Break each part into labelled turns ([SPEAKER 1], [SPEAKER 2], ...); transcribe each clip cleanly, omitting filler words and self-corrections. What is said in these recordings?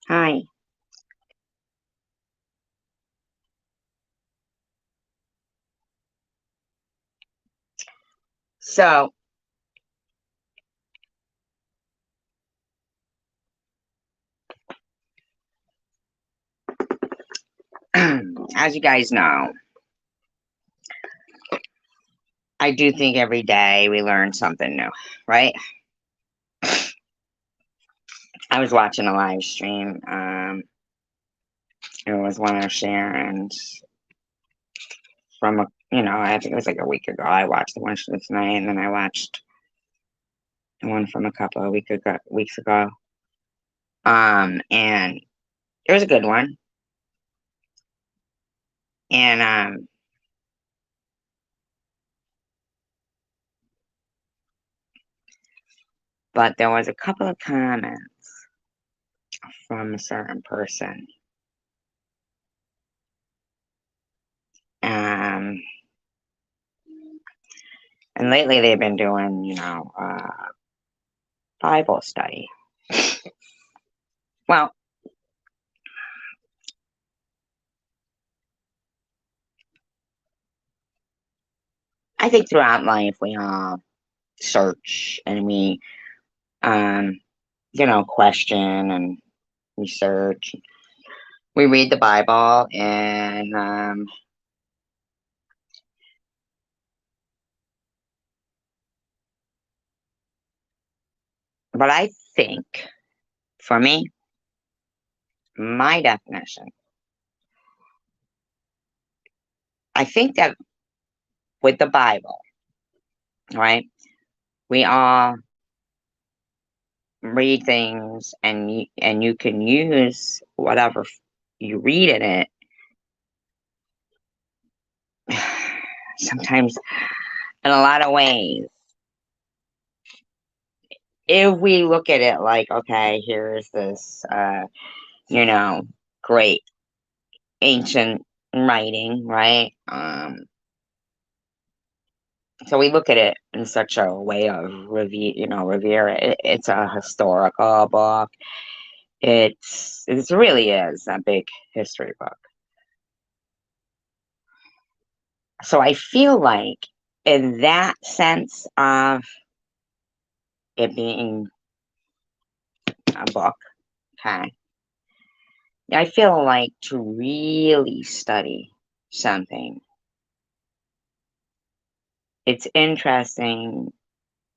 [SPEAKER 1] Hi. So, as you guys know, I do think every day we learn something new, right? I was watching a live stream. It was one of Sharon's from I think it was like a week ago. I watched the one this night, and then I watched the one from a couple of weeks ago. And it was a good one. And but there was a couple of comments from a certain person. Um, and lately they've been doing, Bible study. Well, I think throughout life we all search and we, um, question and research. We read the Bible, and but I think, for me, my definition, I think that with the Bible, right, we all read things, and you can use whatever you read in it. Sometimes, in a lot of ways, if we look at it like, okay, here's this, you know, great ancient writing, right? So we look at it in such a way of revere it. It's a historical book. It really is a big history book. So I feel like, in that sense of it being a book, okay, I feel like to really study something, it's interesting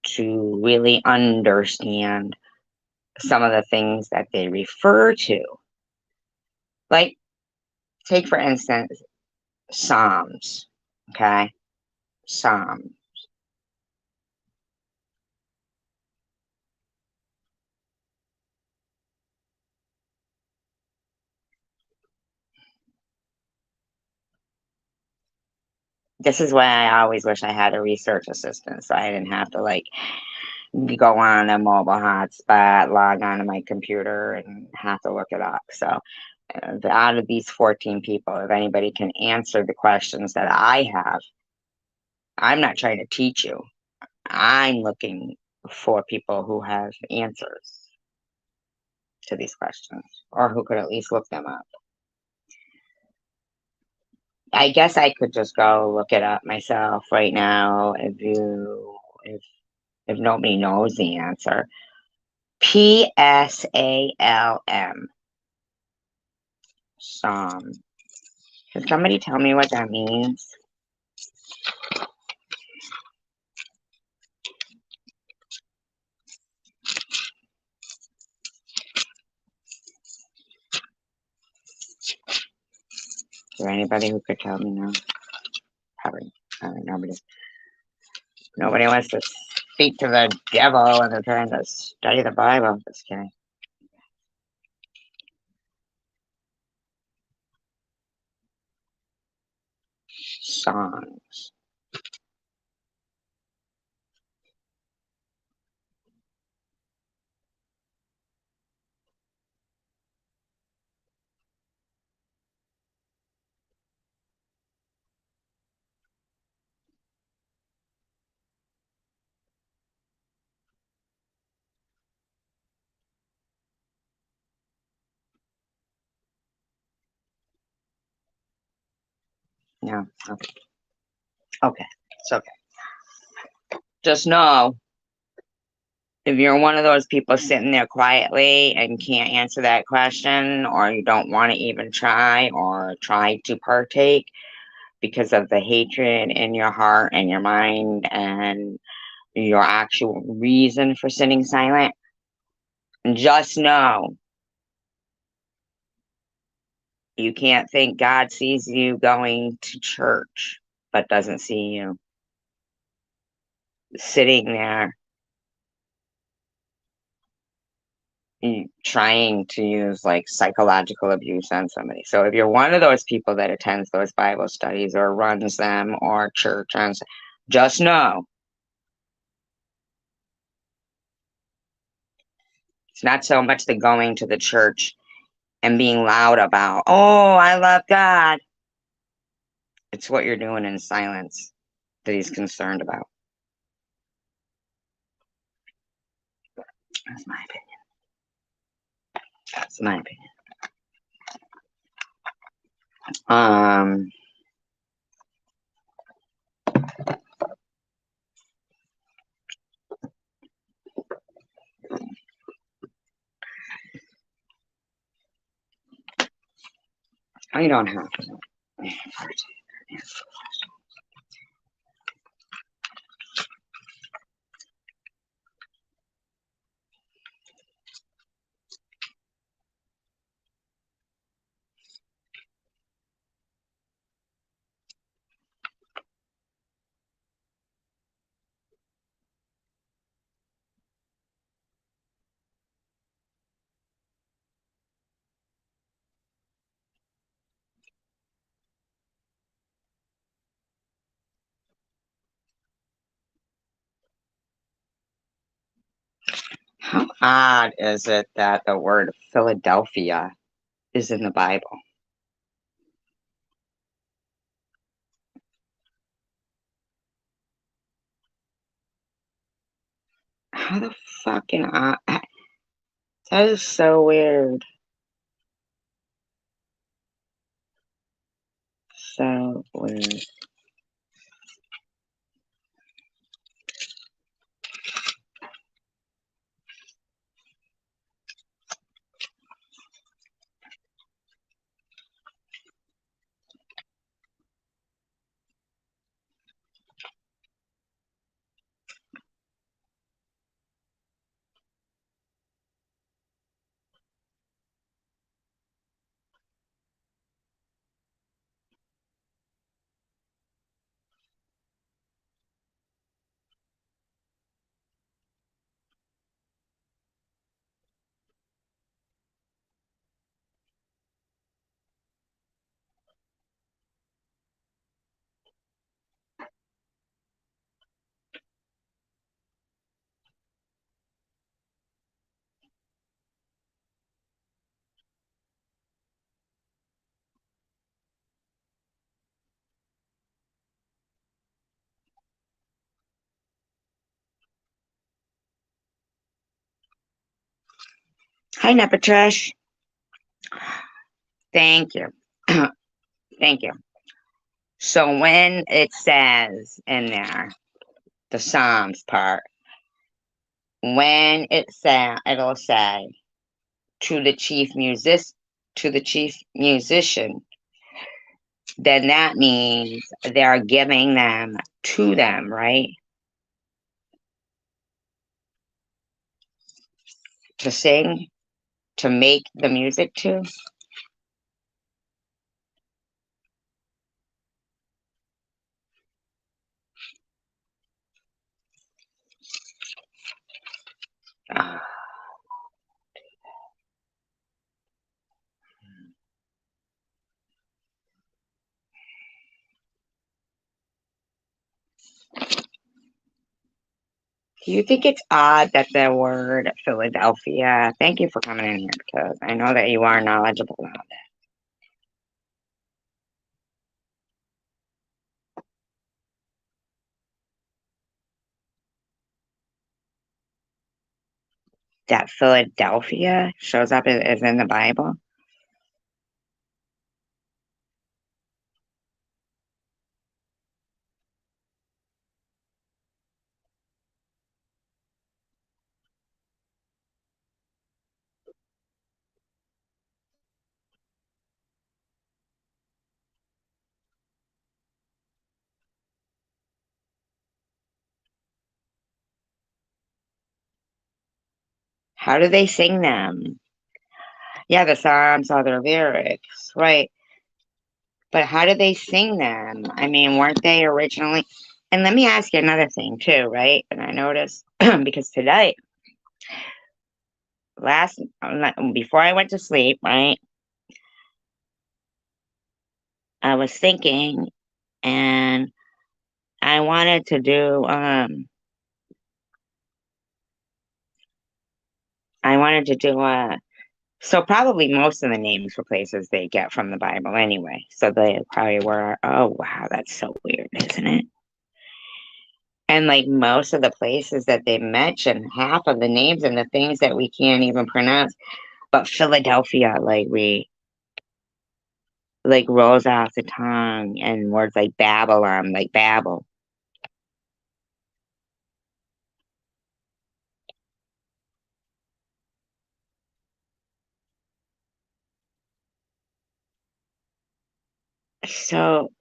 [SPEAKER 1] to really understand some of the things that they refer to. Like, take for instance, Psalms, okay? Psalm. This is why I always wish I had a research assistant, so I didn't have to, like, go on a mobile hotspot, log onto my computer, and have to look it up. So, out of these 14 people, if anybody can answer the questions that I have, I'm not trying to teach you. I'm looking for people who have answers to these questions, or who could at least look them up. I guess I could just go look it up myself right now if nobody knows the answer. Psalm. Psalm. Can somebody tell me what that means? Is there anybody who could tell me now? Probably nobody. Nobody wants to speak to the devil when they're trying to study the Bible. Just kidding. Songs. Yeah. Okay. Okay. It's okay. Just know if you're one of those people sitting there quietly and can't answer that question, or you don't want to even try or try to partake because of the hatred in your heart and your mind and your actual reason for sitting silent, just know you can't think God sees you going to church but doesn't see you sitting there trying to use like psychological abuse on somebody. So if you're one of those people that attends those Bible studies or runs them or church runs, just know it's not so much the going to the church and being loud about, oh, I love God. It's what you're doing in silence that he's concerned about. That's my opinion. That's my opinion. Um, I don't have to. How odd is it that the word Philadelphia is in the Bible? How the fucking odd? That is so weird. So weird. Hi, Nepatrash. Thank you. Thank you. So when it says in there, the Psalms part, when it'll say to the chief musician, then that means they're giving them to them, right? To sing, to make the music to. Uh, do you think it's odd that the word Philadelphia? Thank you for coming in here because I know that you are knowledgeable about it. That Philadelphia shows up as in the Bible. How do they sing them? Yeah, the Psalms are their lyrics, right? But how do they sing them? I mean, weren't they originally? And let me ask you another thing too, right? And I noticed because today, last before I went to sleep, right? I was thinking, and I wanted to do I wanted to do so probably most of the names for places they get from the Bible anyway. So they probably were, oh wow, that's so weird, isn't it? And like most of the places that they mention, half of the names and the things that we can't even pronounce. But Philadelphia, like rolls off the tongue, and words like Babylon, like Babel. So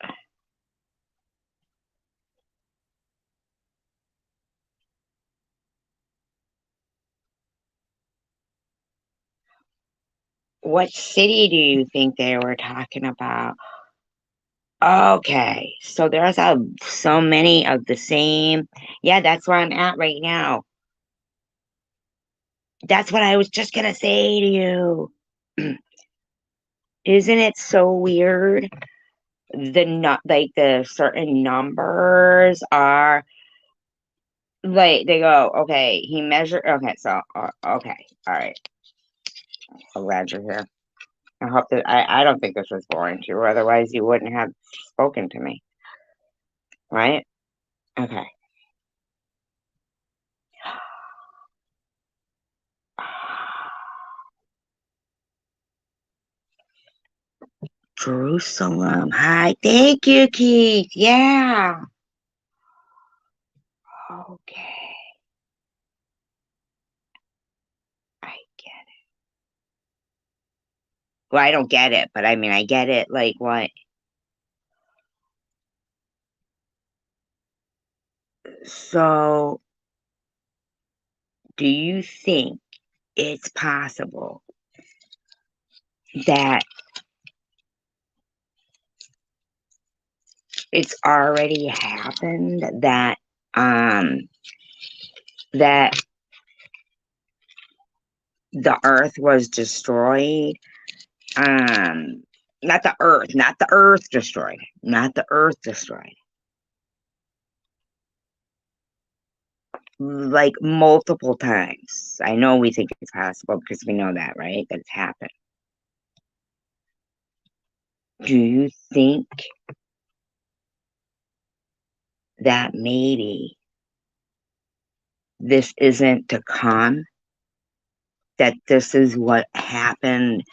[SPEAKER 1] what city do you think they were talking about? Okay, so there's so many of the same. Yeah, that's where I'm at right now. That's what I was just gonna say to you. Isn't it so weird? The not like the certain numbers are like they go, okay, he measured. Okay, so okay, all right. I'm glad you're here. I hope that I don't think this was boring to you, otherwise you wouldn't have spoken to me, right? Okay. Jerusalem. Hi. Thank you, Keith. Yeah. Okay. I get it. Well, I don't get it, but I mean, I get it. Like, what? So, do you think it's possible that it's already happened um that the earth was destroyed? Um not the earth destroyed, not the earth destroyed. Like multiple times. I know we think it's possible because we know that, right? That it's happened. Do you think that maybe this isn't to come? That this is what happened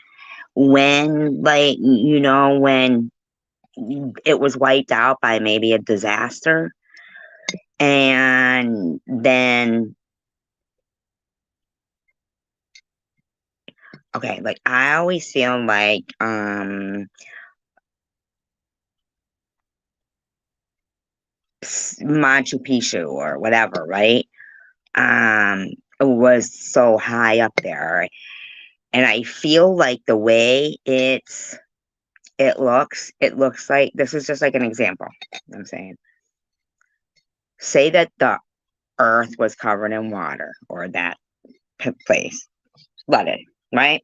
[SPEAKER 1] when, like, when it was wiped out by maybe a disaster? And then, okay, like, I always feel like, Machu Picchu or whatever, right? Was so high up there. And I feel like the way it looks like this is just like an example. I'm saying, say that the earth was covered in water or that place flooded, right?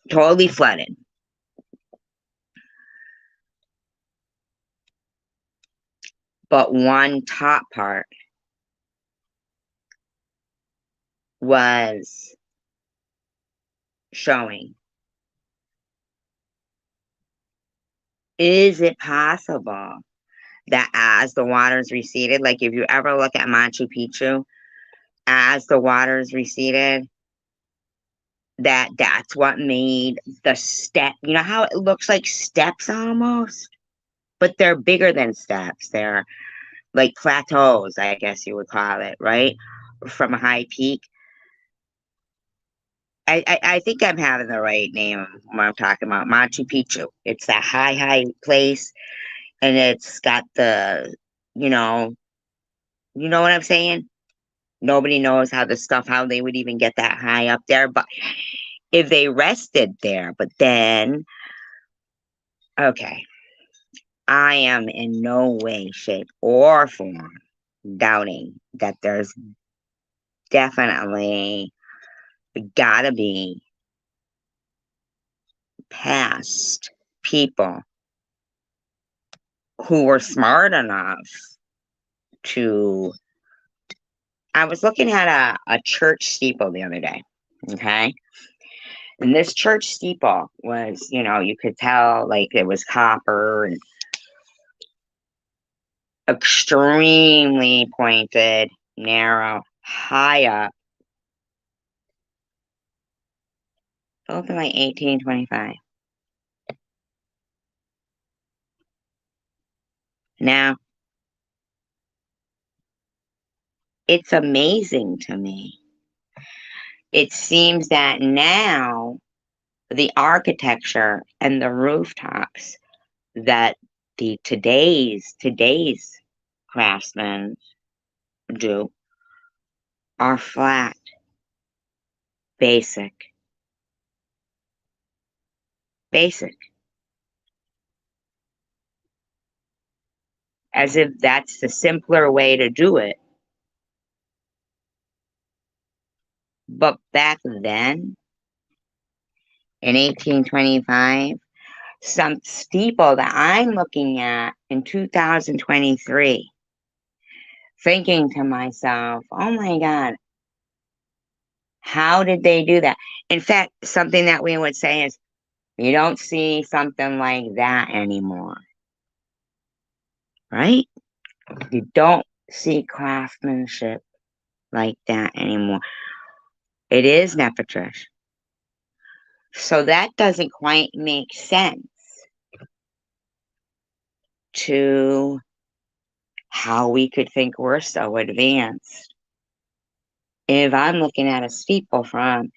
[SPEAKER 1] Totally flooded. But one top part was showing. Is it possible that as the waters receded, like if you ever look at Machu Picchu, as the waters receded, that's what made the step, you know how it looks like steps almost, but they're bigger than steps. They're like plateaus, I guess you would call it, right? From a high peak. I think I'm having the right name when I'm talking about Machu Picchu. It's that high place, and it's got the, you know, you know what I'm saying? Nobody knows how they would even get that high up there, but if they rested there, but then, okay, I am in no way, shape, or form doubting that there's definitely gotta be past people who were smart enough to. I was looking at a church steeple the other day, okay? And this church steeple was, you could tell like it was copper and extremely pointed, narrow, high up, built in like 1825. Now, it's amazing to me. It seems that now the architecture and the rooftops that the today's craftsmen do are flat, basic, as if that's the simpler way to do it. But back then, in 1825, some steeple that I'm looking at in 2023, thinking to myself, oh my God, how did they do that? In fact, something that we would say is, you don't see something like that anymore, right? You don't see craftsmanship like that anymore. It is nepotish. So that doesn't quite make sense to how we could think we're so advanced. If I'm looking at a steeple from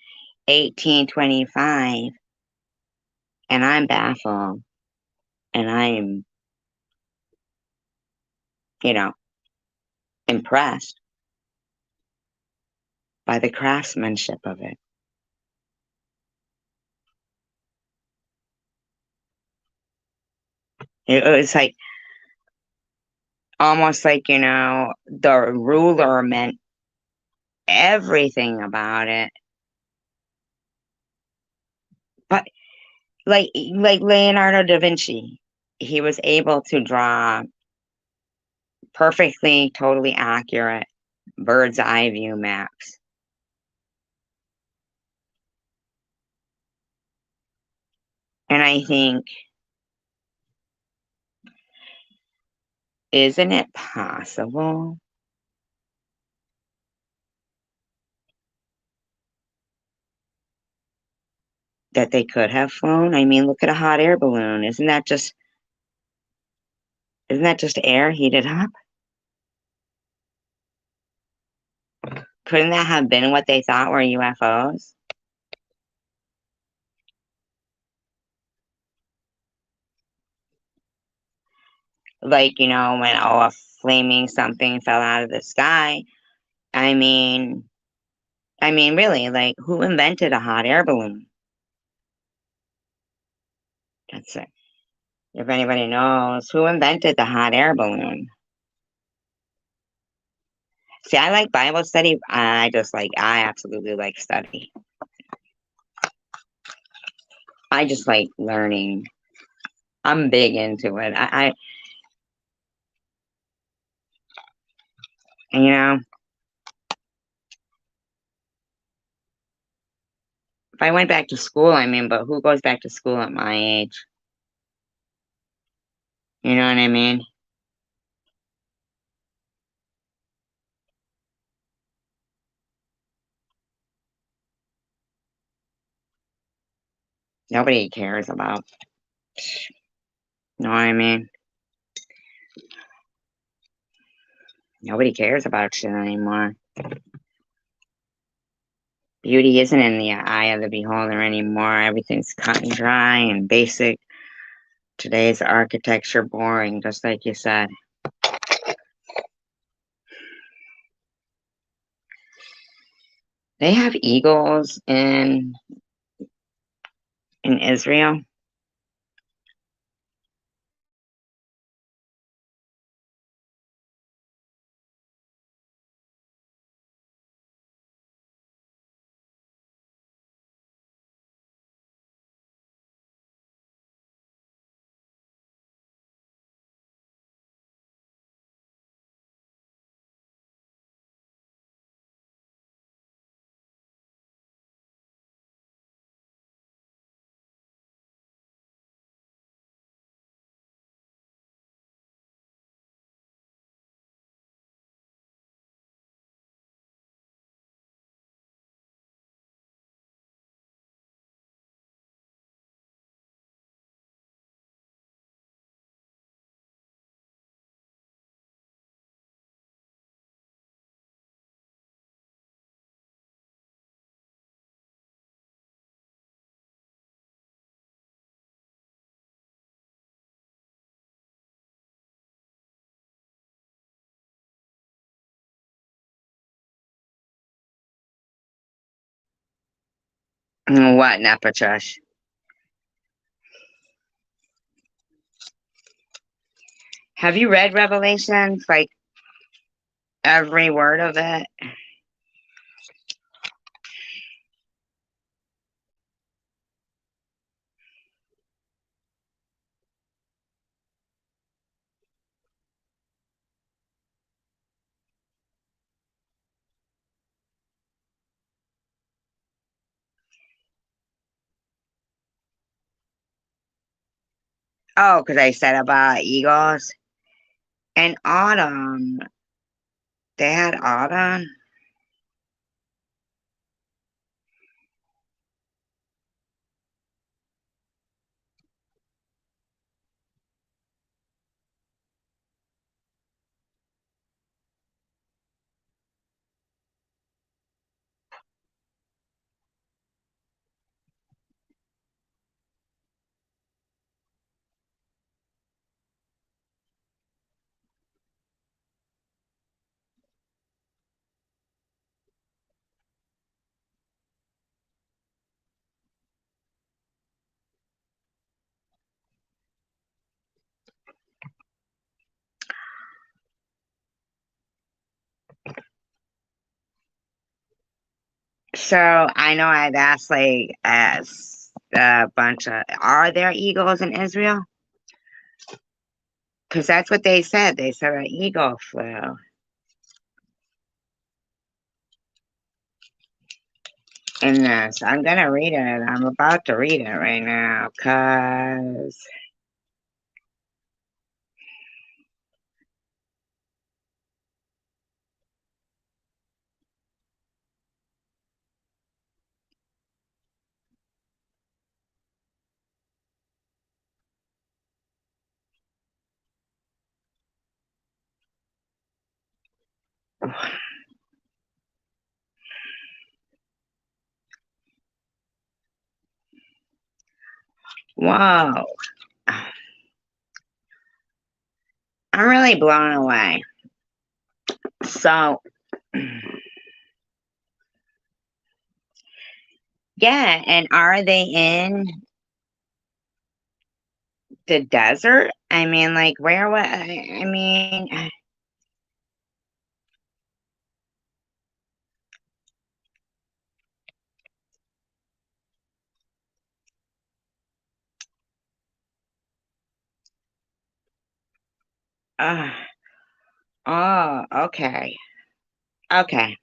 [SPEAKER 1] 1825 and I'm baffled and I'm, you know, impressed by the craftsmanship of it. It was like almost like, the ruler meant everything about it. But like Leonardo da Vinci, he was able to draw perfectly, totally accurate bird's eye view maps. And I think, isn't it possible that they could have flown? I mean, look at a hot air balloon. Isn't that just air heated up? Couldn't that have been what they thought were UFOs? Like, when a flaming something fell out of the sky. I mean, really, like, who invented a hot air balloon? That's it. If anybody knows, who invented the hot air balloon? See, I like Bible study. I absolutely like study. I just like learning. I'm big into it. You know, if I went back to school, but who goes back to school at my age? You know what I mean? Nobody cares about. You know what I mean? Nobody cares about shit anymore. Beauty isn't in the eye of the beholder anymore. Everything's cut and dry and basic. Today's architecture boring, just like you said. They have eagles in Israel. What, Nepachush? Have you read Revelations? Like every word of it? Oh, because I said about eagles. And autumn. They had autumn. So I know I've asked like a bunch of, are there eagles in Israel? Because that's what they said. They said an eagle flew in this. I'm gonna read it. I'm about to read it right now. Cause whoa, I'm really blown away. So yeah, and are they in the desert? I mean, like where? What? I mean, uh, oh, okay, okay.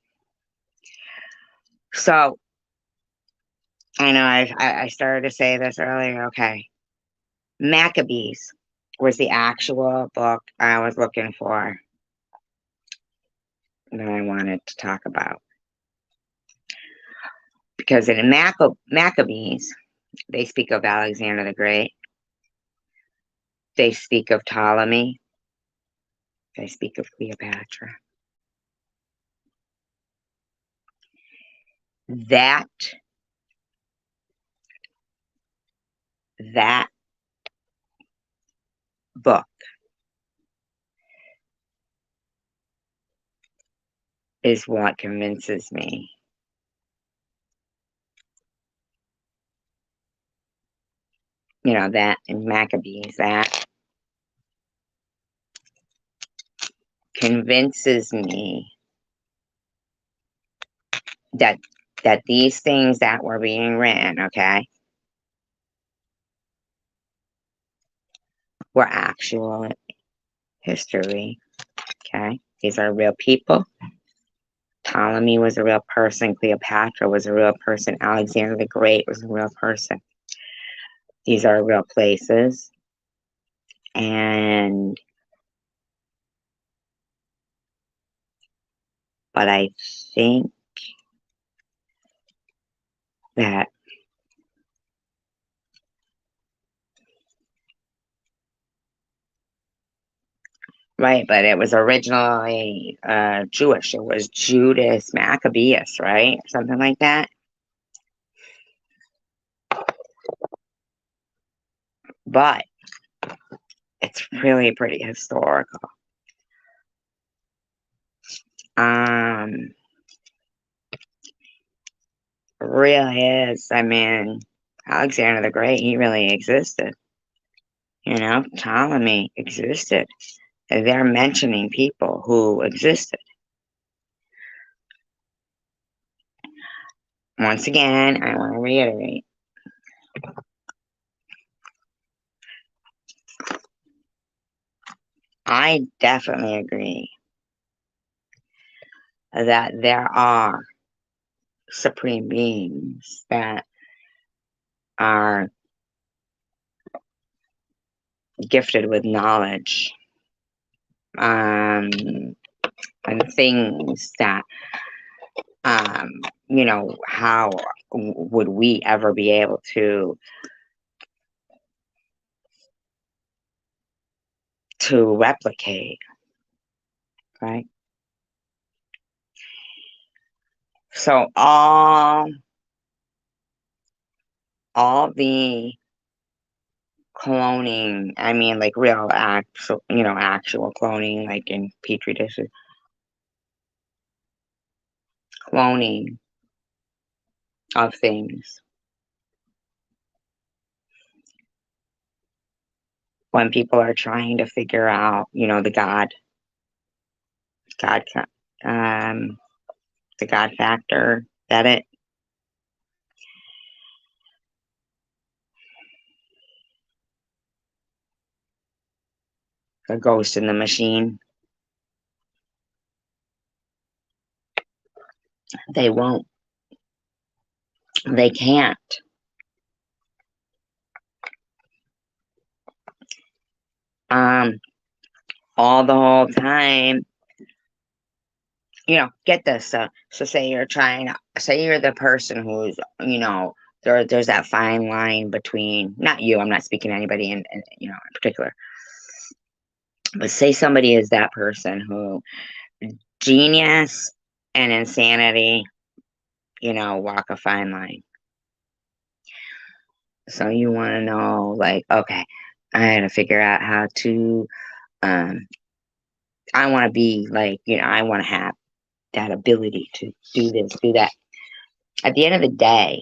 [SPEAKER 1] So I know I started to say this earlier. Okay, Maccabees was the actual book I was looking for that I wanted to talk about because in Maccabees they speak of Alexander the Great, they speak of Ptolemy, they speak of Cleopatra. That that book is what convinces me that in Maccabees, that convinces me that these things that were being written, okay, were actual history. Okay, these are real people. Ptolemy was a real person. Cleopatra was a real person. Alexander the Great was a real person. These are real places. But I think that, right, but it was originally Jewish. It was Judas Maccabeus, right? Something like that. But it's really pretty historical. Um, really is. I mean, Alexander the Great, he really existed. Ptolemy existed. They're mentioning people who existed. Once again, I want to reiterate. I definitely agree that there are supreme beings that are gifted with knowledge, and things that, how would we ever be able to replicate, right? So all the cloning, I mean, like real actual cloning, like in petri dishes, cloning of things. When people are trying to figure out, the God, um, the God factor, that the ghost in the machine, they won't, they can't. Um, all the whole time, get this. So say say you're the person who's, there's that fine line between, not you, I'm not speaking to anybody in particular, but say somebody is that person who genius and insanity, walk a fine line. So you want to know, like, okay, I had to figure out how to, I want to be like, I want to have that ability to do this, do that. At the end of the day,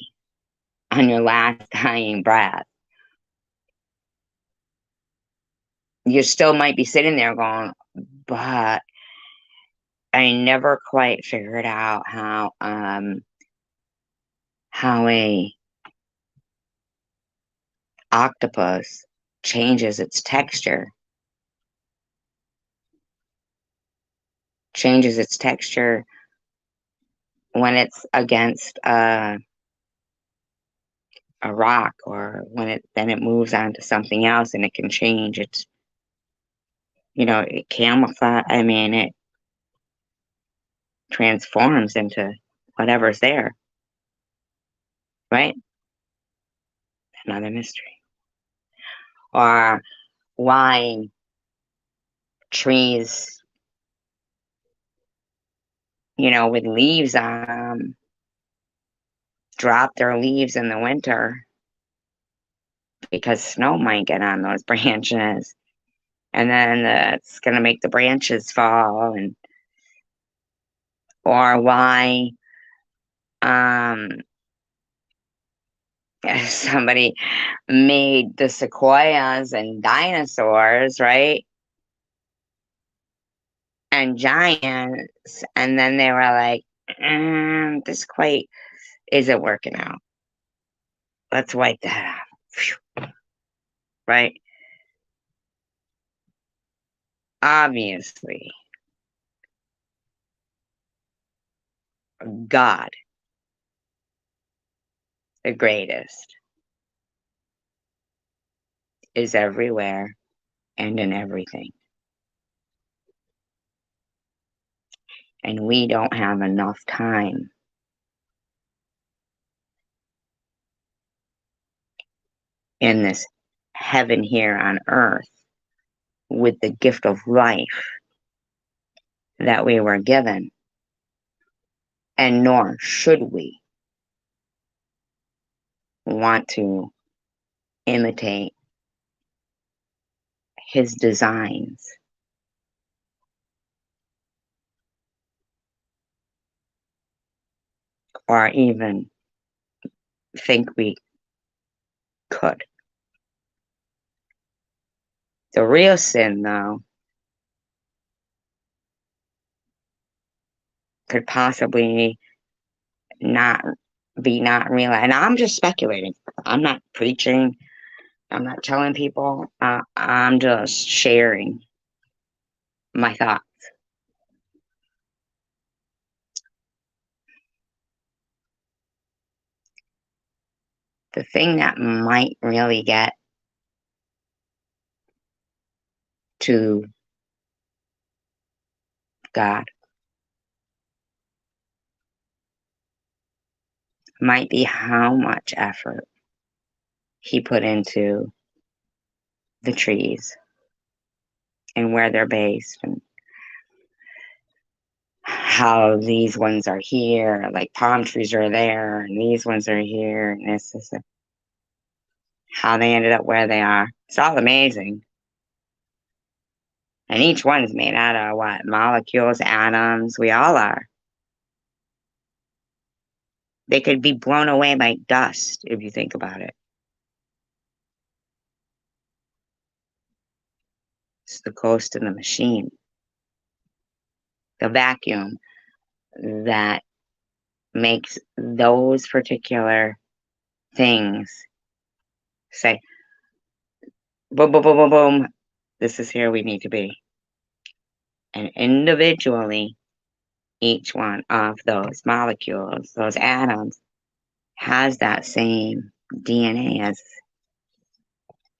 [SPEAKER 1] on your last dying breath, you still might be sitting there going, but I never quite figured out how a octopus changes its texture. Changes its texture when it's against a rock, or when it moves on to something else, and it can change its, it camouflage. I mean, it transforms into whatever's there, right? Another mystery. Or why trees, with leaves on them, drop their leaves in the winter because snow might get on those branches, and then it's going to make the branches fall. Or why Somebody made the sequoias and dinosaurs, right? And giants. And then they were like, this quite isn't working out. Let's wipe that out. Phew. Right? Obviously, God, the greatest, is everywhere and in everything. And we don't have enough time in this heaven here on earth with the gift of life that we were given. And nor should we want to imitate his designs or even think we could. The real sin, though, could possibly not not real. And I'm just speculating. I'm not preaching. I'm not telling people. I'm just sharing my thoughts. The thing that might really get to God might be how much effort he put into the trees and where they're based and how these ones are here, like palm trees are there and these ones are here and this is how they ended up where they are. It's all amazing. And each one is made out of what? Molecules, atoms. We all are. They could be blown away by dust if you think about it. It's the ghost in the machine, the vacuum that makes those particular things say, boom, boom, boom, boom, boom. This is here we need to be. And individually, each one of those molecules, those atoms, has that same DNA as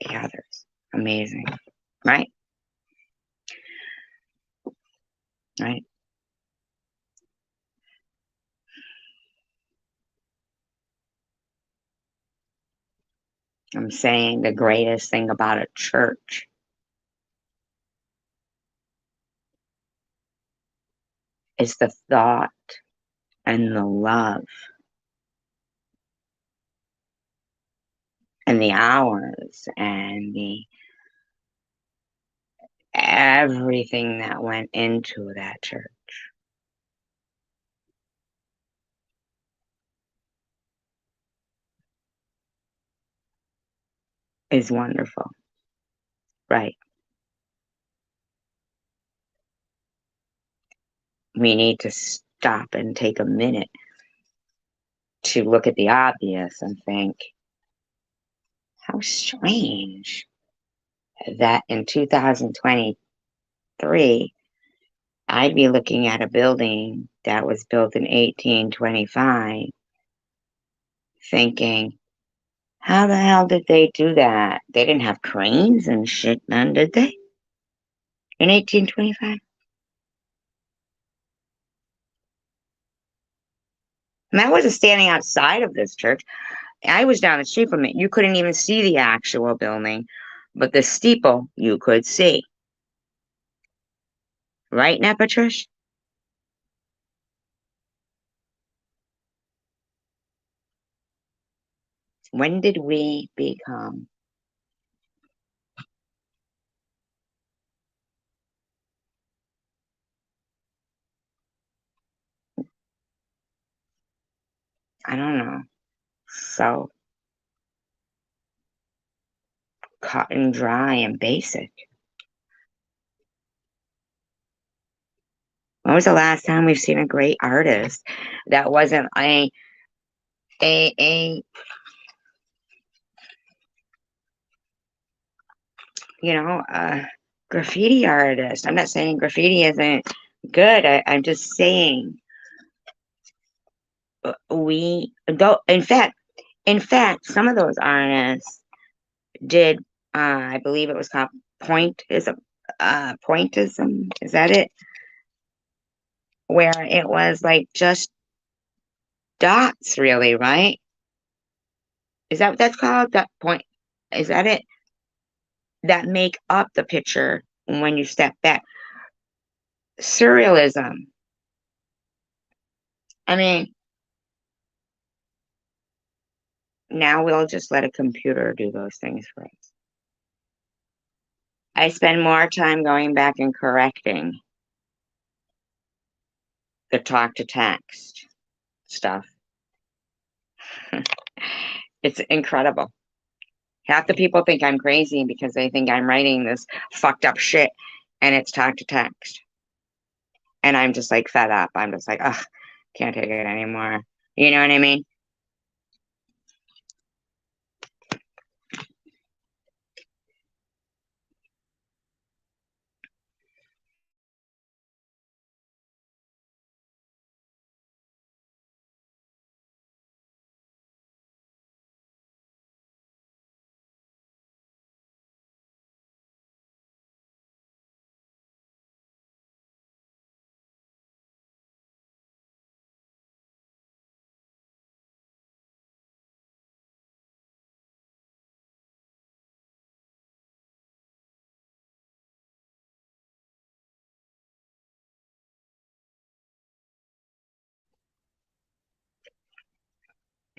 [SPEAKER 1] the others. Amazing, right? Right? I'm saying the greatest thing about a church is the thought and the love and the hours and the everything that went into that church is wonderful, right? We need to stop and take a minute to look at the obvious and think, how strange that in 2023, I'd be looking at a building that was built in 1825, thinking, how the hell did they do that? They didn't have cranes and shit then, did they? In 1825? And I wasn't standing outside of this church. I was down the street from it. You couldn't even see the actual building, but the steeple you could see. Right, Nepatrish? When did we become? I don't know. So cut and dry and basic. When was the last time we've seen a great artist that wasn't a graffiti artist? I'm not saying graffiti isn't good. I'm just saying we don't. In fact, some of those artists did. I believe it was called pointism. Pointism, is that it? Where it was like just dots, really, right? Is that what that's called? That point? Is that it? That make up the picture when you step back. Surrealism. I mean, now we'll just let a computer do those things for us. I spend more time going back and correcting the talk to text stuff. It's incredible. Half the people think I'm crazy because they think I'm writing this fucked up shit and it's talk to text. And I'm just like fed up. I'm just like, ugh, can't take it anymore. You know what I mean?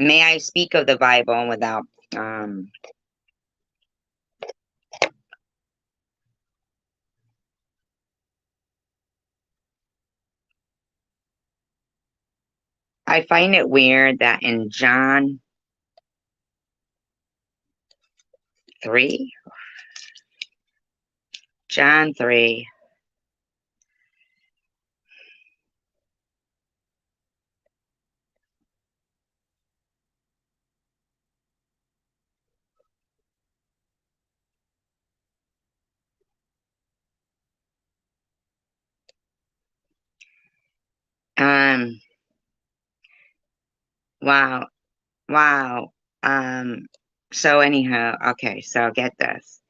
[SPEAKER 1] May I speak of the Bible without I find it weird that in John 3, John 3, um, wow, wow. So anyhow, okay, so get this.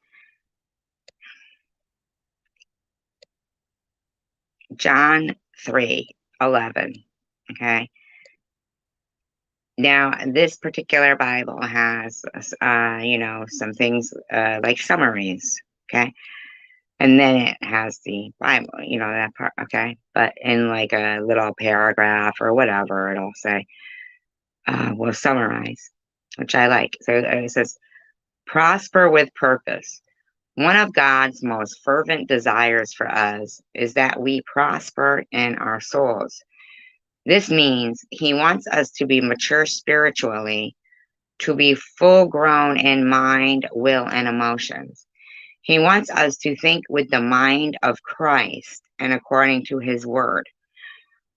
[SPEAKER 1] John 3:11. Okay. Now, this particular Bible has, some things like summaries. Okay. And then it has the Bible, that part. Okay. But in like a little paragraph or whatever, it'll say, we'll summarize, which I like. So it says, prosper with purpose. One of God's most fervent desires for us is that we prosper in our souls. This means he wants us to be mature spiritually, to be full grown in mind, will, and emotions. He wants us to think with the mind of Christ and according to his word.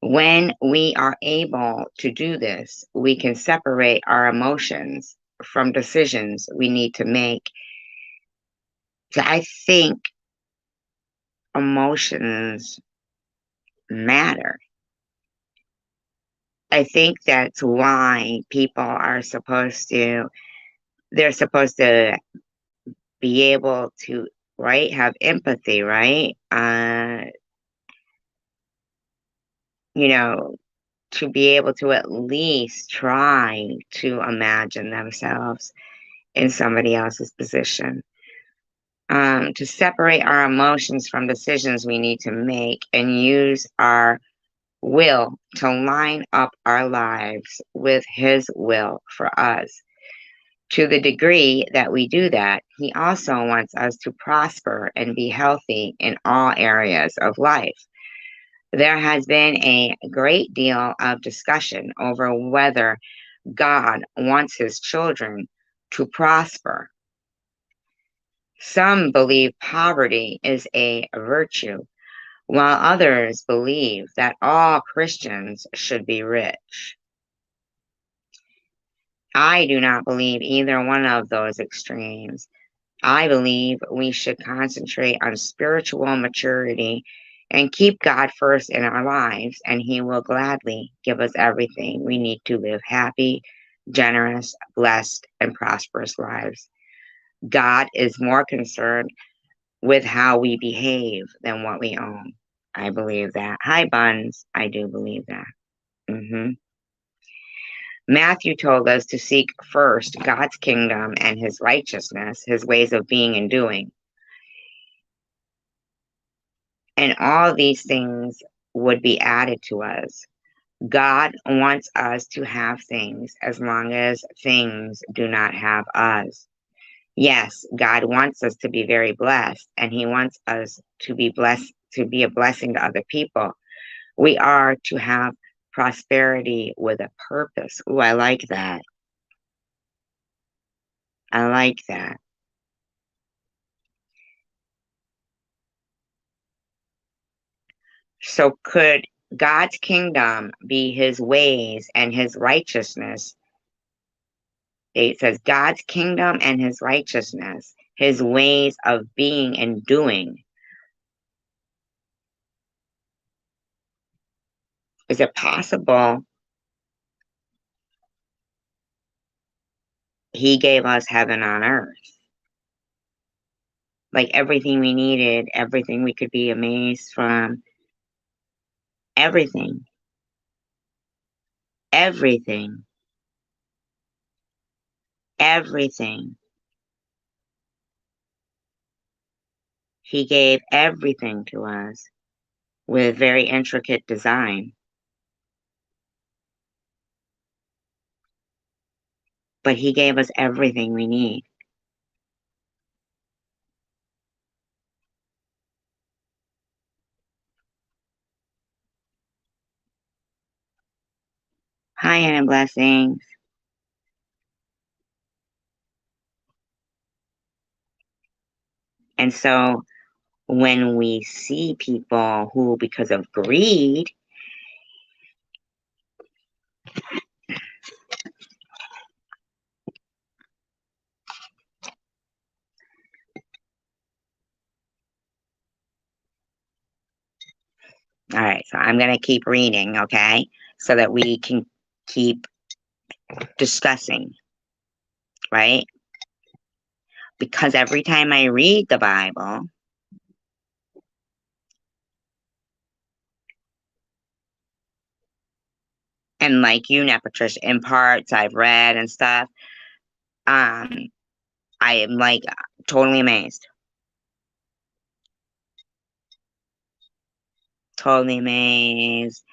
[SPEAKER 1] When we are able to do this, we can separate our emotions from decisions we need to make. So I think emotions matter. I think that's why people are they're supposed to be able to, right, have empathy, right? To be able to at least try to imagine themselves in somebody else's position. To separate our emotions from decisions we need to make and use our will to line up our lives with his will for us. To the degree that we do that, he also wants us to prosper and be healthy in all areas of life. There has been a great deal of discussion over whether God wants his children to prosper. Some believe poverty is a virtue, while others believe that all Christians should be rich. I do not believe either one of those extremes. I believe we should concentrate on spiritual maturity and keep God first in our lives, and He will gladly give us everything we need to live happy, generous, blessed, and prosperous lives. God is more concerned with how we behave than what we own. I believe that. Hi, Buns. I do believe that. Matthew told us to seek first God's kingdom and His righteousness, His ways of being and doing. And all these things would be added to us. God wants us to have things as long as things do not have us. Yes, God wants us to be very blessed, and He wants us to be blessed, to be a blessing to other people. We are to have prosperity with a purpose. Ooh, I like that. I like that. So could God's kingdom be His ways and His righteousness? It says God's kingdom and His righteousness, His ways of being and doing. Is it possible He gave us heaven on earth? Like everything we needed, everything we could be amazed from, everything, everything, everything. He gave everything to us with very intricate design. But He gave us everything we need. Hi, and blessings. And so when we see people who, because of greed, all right, so I'm going to keep reading, okay, so that we can keep discussing, right? Because every time I read the Bible, and like you, Patricia, in parts I've read and stuff, I am like totally amazed. Totally amazed.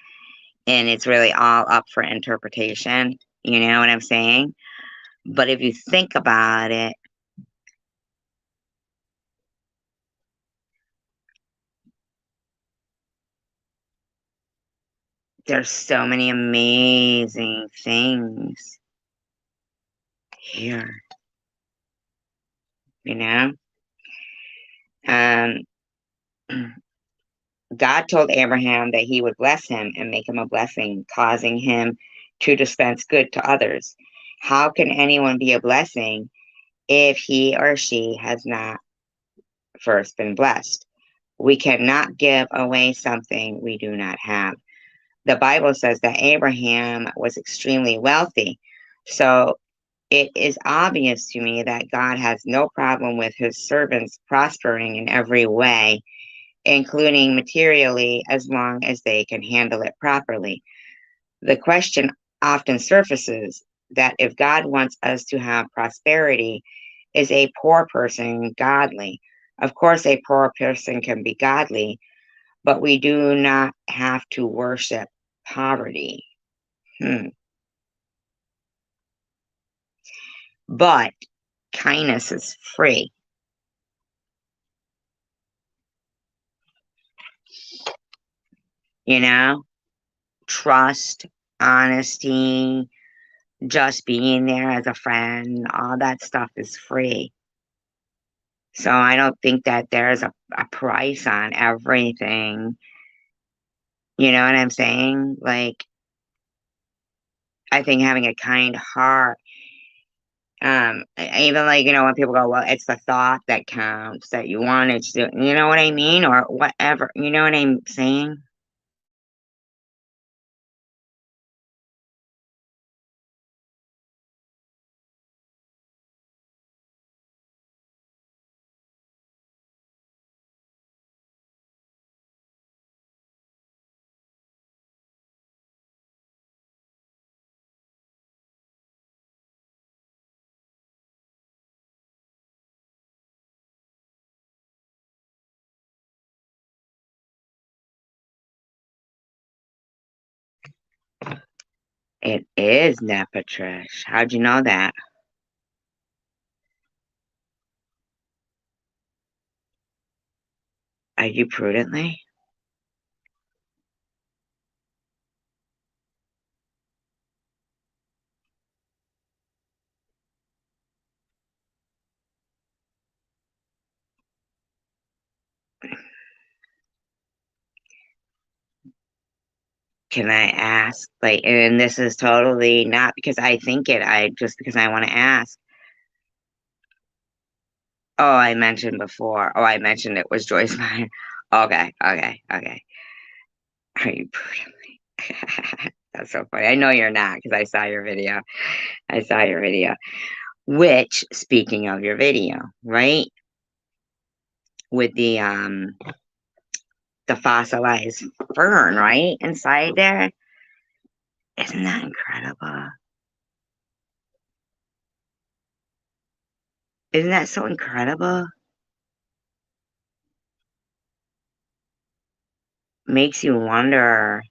[SPEAKER 1] And it's really all up for interpretation. You know what I'm saying? But if you think about it, there's so many amazing things here, you know? Um, God told Abraham that He would bless him and make him a blessing, causing him to dispense good to others. How can anyone be a blessing if he or she has not first been blessed? We cannot give away something we do not have. The Bible says that Abraham was extremely wealthy. So it is obvious to me that God has no problem with His servants prospering in every way, including materially, as long as they can handle it properly. The question often surfaces that if God wants us to have prosperity, is a poor person godly? Of course, a poor person can be godly, but we do not have to worship poverty. But kindness is free. You know, trust, honesty, just being there as a friend, all that stuff is free. So I don't think that there's a price on everything. You know what I'm saying? Like, I think having a kind heart, even like, when people go, well, it's the thought that counts, that you wanted to do, you know what I mean? Or whatever, you know what I'm saying? It is Nepatrish. How'd you know that? Are you prudently? Can I ask? Like, and this is totally not because I think it, I just because I want to ask. Oh, I mentioned before. Oh, I mentioned it was Joyce Meyer. Okay, okay, okay. Are you prudently? That's so funny. I know you're not because I saw your video. I saw your video. Which, speaking of your video, right? With the fossilized fern, right? Inside there. Isn't that incredible? Isn't that so incredible? Makes you wonder,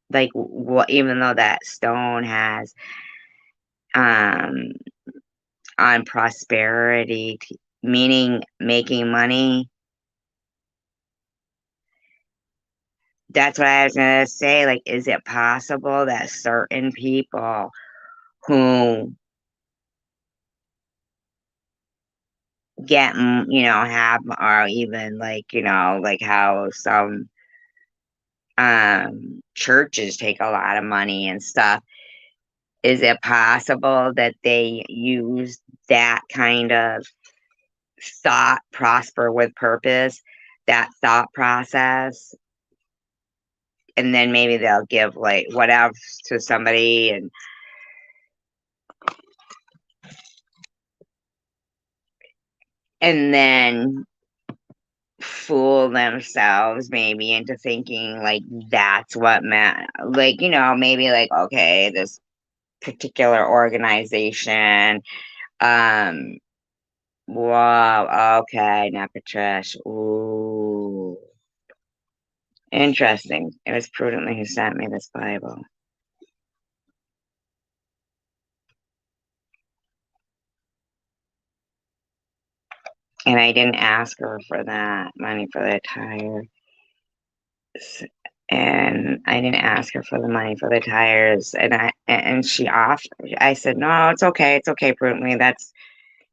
[SPEAKER 1] like, what, even though that stone has um on prosperity, meaning making money. That's what I was gonna say. Like, is it possible that certain people who get, have, or even like, like how some churches take a lot of money and stuff. Is it possible that they use that kind of thought, prosper with purpose, that thought process, and then maybe they'll give like whatever to somebody, and then fool themselves maybe into thinking like that's what meant, like, maybe like, okay, this particular organization, um whoa, okay, not Patrish. Ooh, interesting. It was Prudently who sent me this Bible, and I didn't ask her for that money for the tires, and I didn't ask her for the money for the tires, and she off. I said, no, it's okay, Prudently. That's,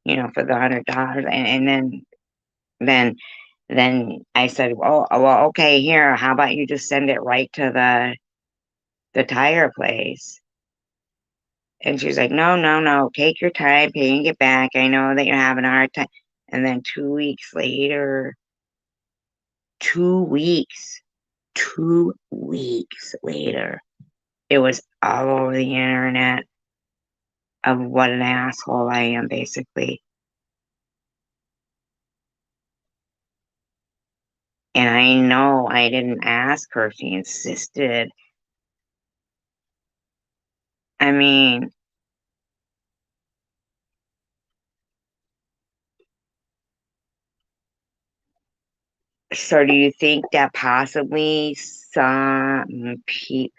[SPEAKER 1] for the $100, and then then I said, well, okay, here, how about you just send it right to the tire place? And she's like, no, no, no, take your time, paying it back. I know that you're having a hard time. And then 2 weeks later, 2 weeks, 2 weeks later, it was all over the internet of what an asshole I am, basically. And I know I didn't ask her. She insisted. I mean, so do you think that possibly some people?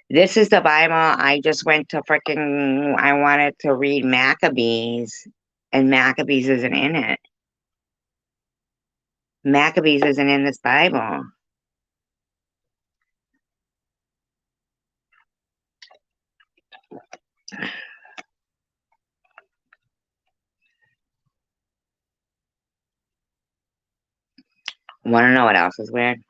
[SPEAKER 1] This is the Bible. I just went to freaking. I wanted to read Maccabees, and Maccabees isn't in it. Maccabees isn't in this Bible. Want to know what else is weird?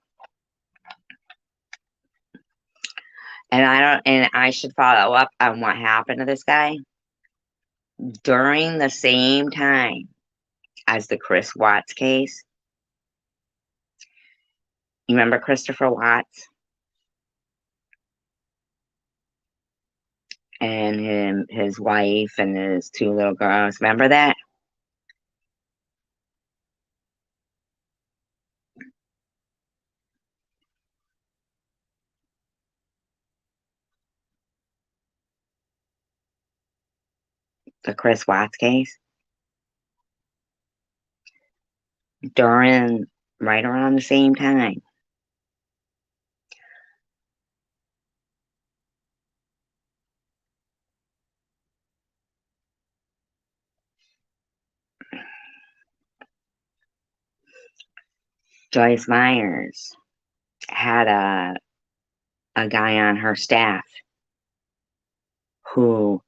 [SPEAKER 1] And I should follow up on what happened to this guy during the same time as the Chris Watts case. You remember Christopher Watts and his wife and his two little girls? Remember that? The Chris Watts case? During, right around the same time. Joyce Myers had a guy on her staff who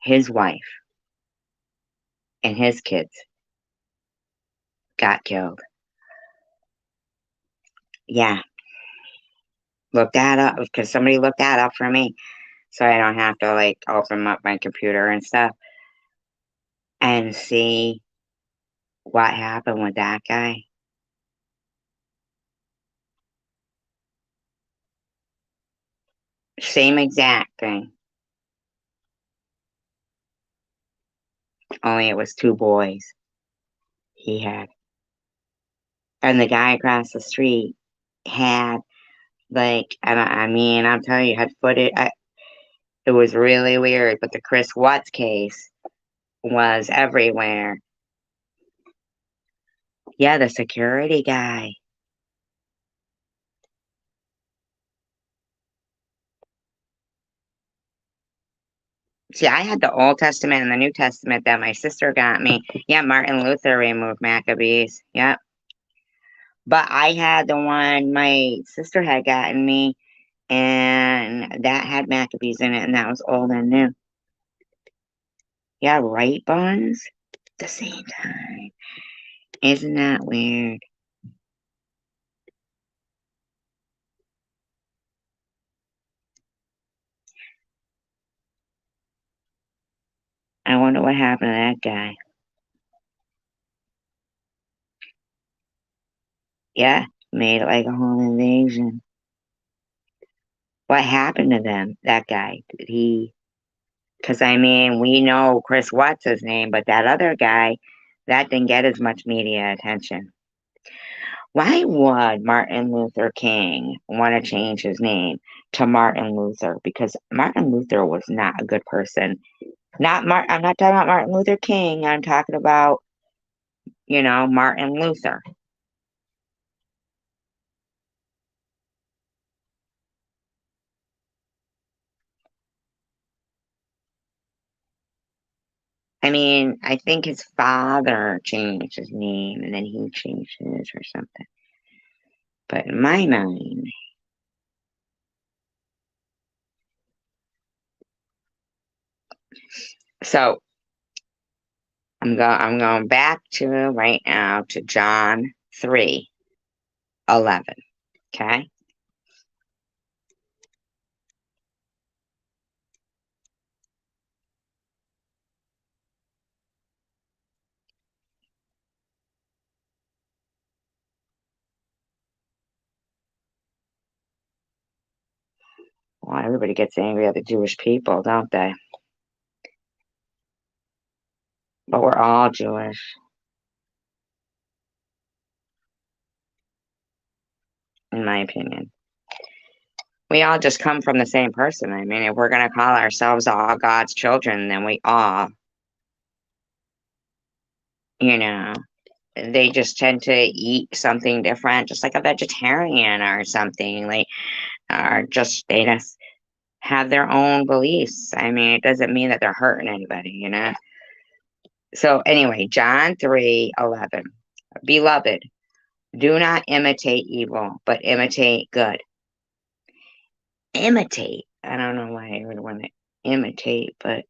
[SPEAKER 1] his wife and his kids got killed. Yeah, look that up because somebody looked that up for me so I don't have to like open up my computer and stuff and see what happened with that guy. Same exact thing, only it was two boys he had. And the guy across the street had like, and I mean, I'm telling you, had footage. It was really weird, but the Chris Watts case was everywhere. Yeah, the security guy. See, I had the Old Testament and the New Testament that my sister got me. Yeah, Martin Luther removed Maccabees. Yep. But I had the one my sister had gotten me, and that had Maccabees in it, and that was old and new. Yeah, right, Buns? The same time. Isn't that weird? I wonder what happened to that guy. Yeah, made it like a home invasion. What happened to them? That guy? Did he? Because I mean, we know Chris Watts' his name, but that other guy, that didn't get as much media attention. Why would Martin Luther King want to change his name to Martin Luther? Because Martin Luther was not a good person. I'm not talking about Martin Luther King. I'm talking about, Martin Luther. I mean, I think his father changed his name and then he changed his or something. But in my mind, so I'm going back to right now to John 3:11. Okay. Well, everybody gets angry at the Jewish people, don't they? But we're all Jewish, in my opinion. We all just come from the same person. I mean, if we're going to call ourselves all God's children, then we all, you know, they just tend to eat something different, just like a vegetarian or something, like, or they just have their own beliefs. I mean, it doesn't mean that they're hurting anybody. So anyway, John 3:11. Beloved, do not imitate evil, but imitate good. Imitate. I don't know why I would want to imitate, but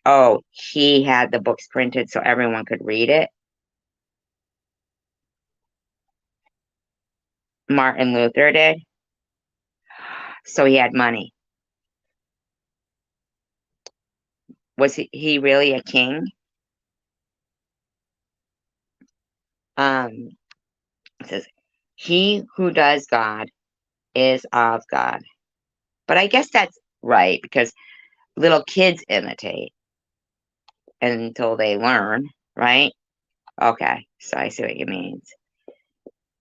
[SPEAKER 1] Oh, he had the books printed so everyone could read it. Martin Luther did. So he had money. Was he really a king? It says, he who does God is of God. But I guess that's right because little kids imitate until they learn, right? Okay, so I see what you mean.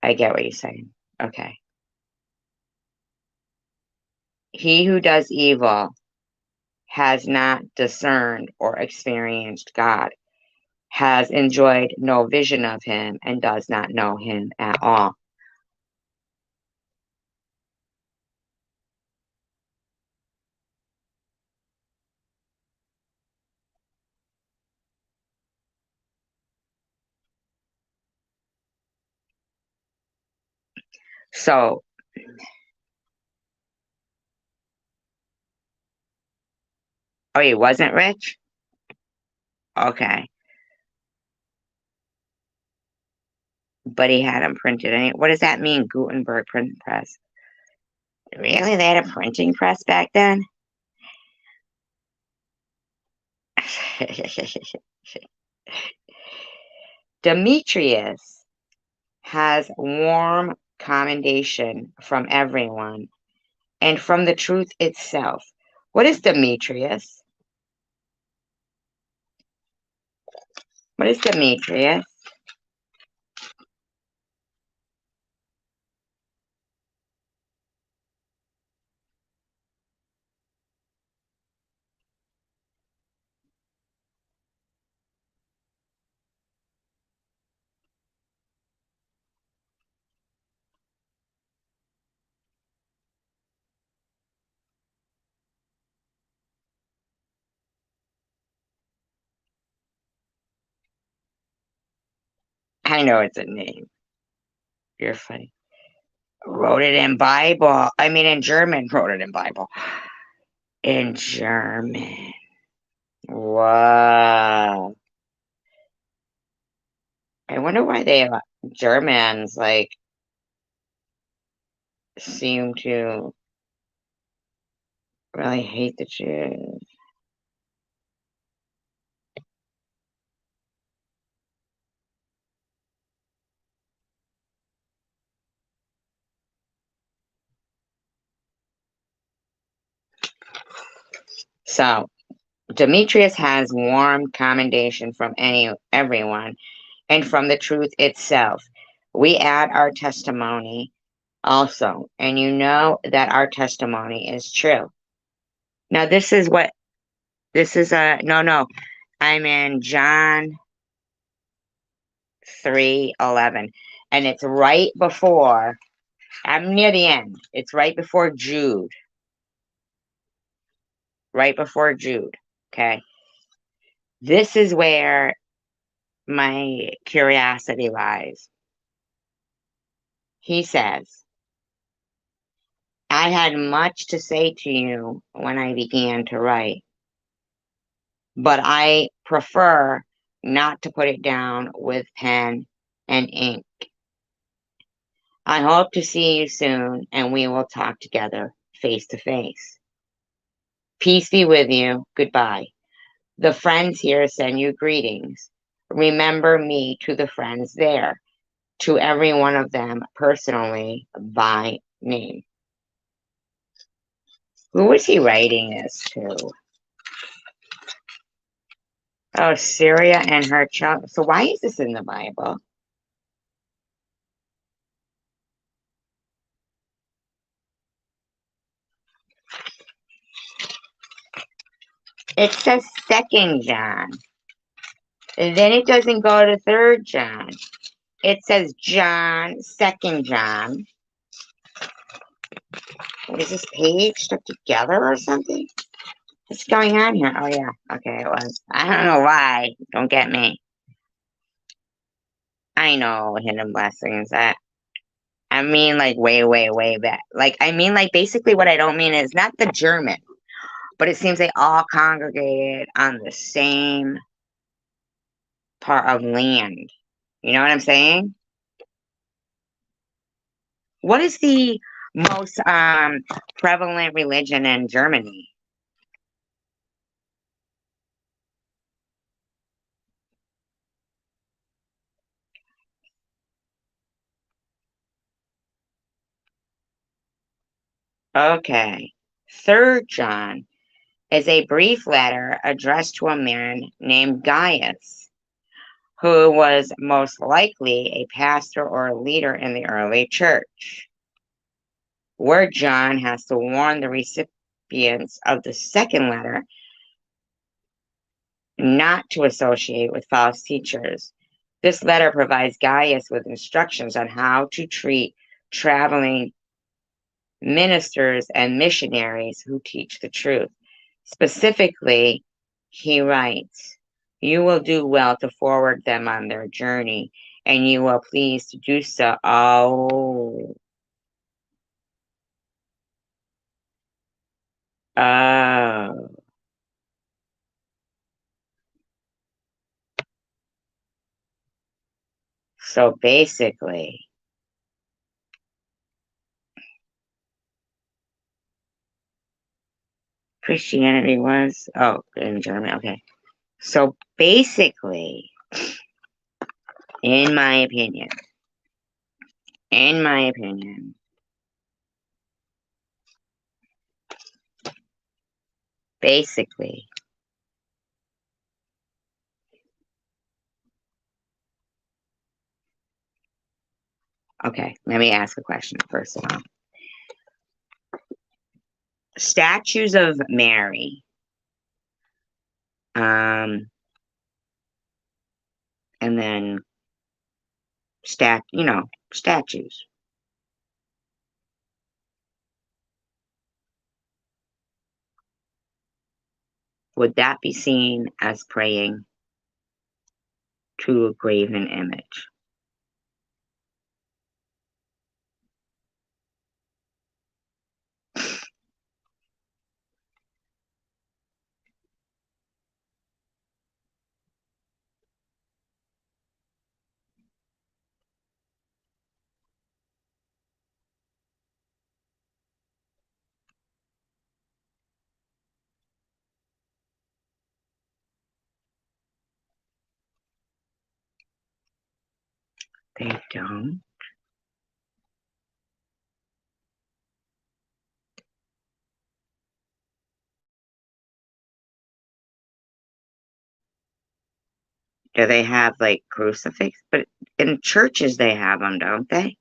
[SPEAKER 1] I get what you're saying. Okay. He who does evil has not discerned or experienced God, has enjoyed no vision of him, and does not know him at all. So, oh, he wasn't rich? Okay. But he had them printed. What does that mean, Gutenberg printing press? Really? They had a printing press back then? Demetrius has warm commendation from everyone and from the truth itself. What is Demetrius? What is Demetrius? I know it's a name. You're funny. Wrote it in Bible. I mean, in German, wrote it in Bible. In German. Wow. I wonder why Germans like seem to really hate the Jews. So Demetrius has warm commendation from everyone and from the truth itself. We add our testimony also, and you know that our testimony is true. Now this is a no. I'm in John 3:11, and it's right before. I'm near the end. It's right before Jude. Right before Jude. Okay. This is where my curiosity lies. He says, I had much to say to you when I began to write, but I prefer not to put it down with pen and ink. I hope to see you soon and we will talk together face to face. Peace be with you. Goodbye. The friends here send you greetings. Remember me to the friends there, to every one of them personally by name. Who was he writing this to? Oh, Syria and her child. So why is this in the Bible? It says Second John. And then it doesn't go to Third John. It says John, Second John. What is this page stuck together or something? What's going on here? Oh yeah, okay, it was. I don't know why. Don't get me. I know hidden blessings. I mean like way, way, way back. Like I mean like basically what I don't mean is not the German. But it seems they all congregated on the same part of land. You know what I'm saying? What is the most prevalent religion in Germany? Okay. Third John is a brief letter addressed to a man named Gaius, who was most likely a pastor or a leader in the early church, where John has to warn the recipients of the second letter not to associate with false teachers. This letter provides Gaius with instructions on how to treat traveling ministers and missionaries who teach the truth. Specifically, he writes, "You will do well to forward them on their journey, and you will please to do so." Oh, so basically, Christianity was, oh, in Germany, okay. So basically, in my opinion, in my opinion, basically, okay, let me ask a question first of all. Statues of Mary, um, and then statues. Would that be seen as praying to a graven image? They don't. Do they have like crucifix? But in churches they have them, don't they?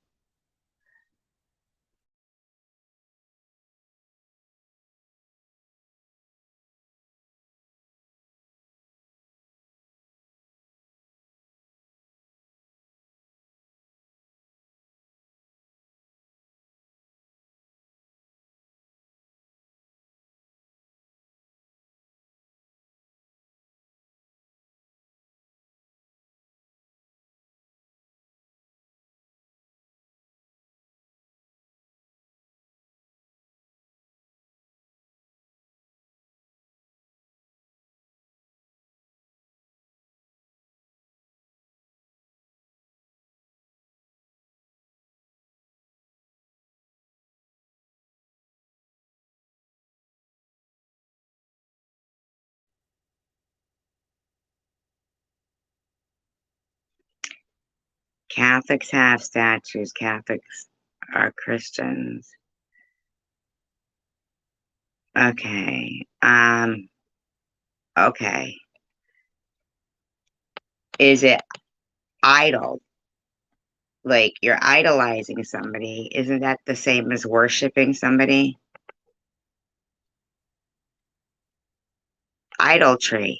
[SPEAKER 1] Catholics have statues. Catholics are Christians. Okay. Okay. Is it idol? Like you're idolizing somebody. Isn't that the same as worshiping somebody? Idolatry,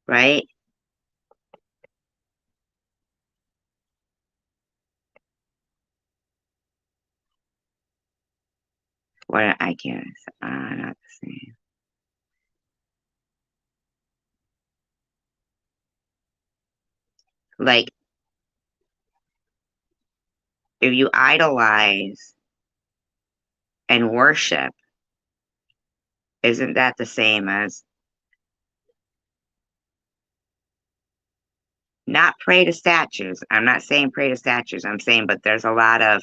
[SPEAKER 1] right? What I guess. Not the same. Like if you idolize and worship, Isn't that the same as not pray to statues? I'm not saying pray to statues. I'm saying, but there's a lot of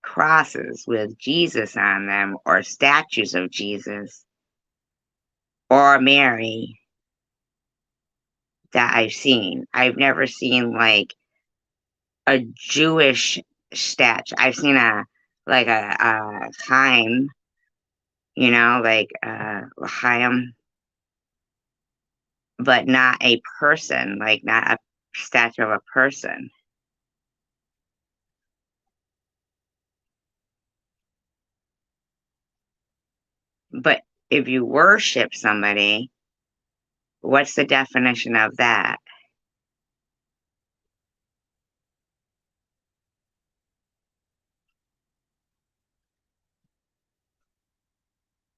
[SPEAKER 1] crosses with Jesus on them or statues of Jesus or Mary that I've seen. I've never seen like a Jewish statue. I've seen a Chaim, like Chaim, but not a person, like not a statue of a person. But if you worship somebody, what's the definition of that?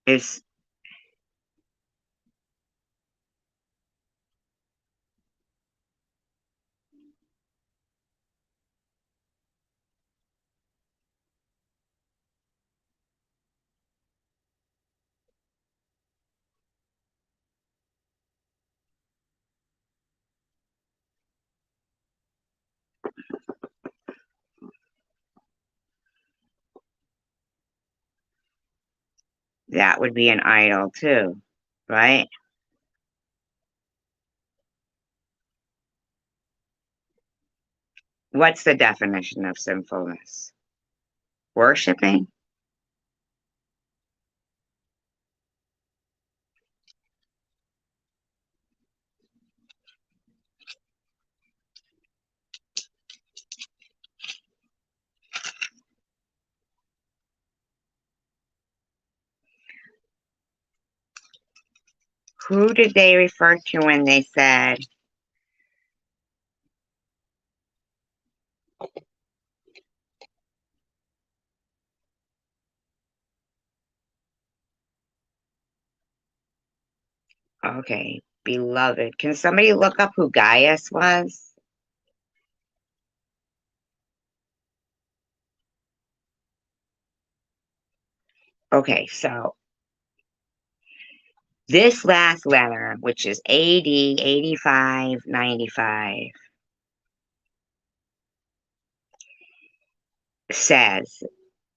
[SPEAKER 1] Is that would be an idol too, right? What's the definition of sinfulness? Worshipping? Who did they refer to when they said, okay, beloved? Can somebody look up who Gaius was? Okay, so this last letter, which is AD 8595, says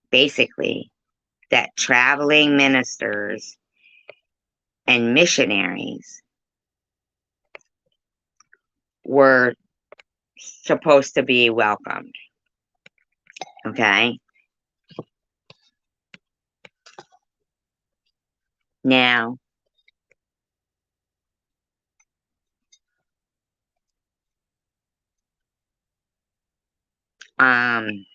[SPEAKER 1] basically that traveling ministers and missionaries were supposed to be welcomed. Okay. Now, um,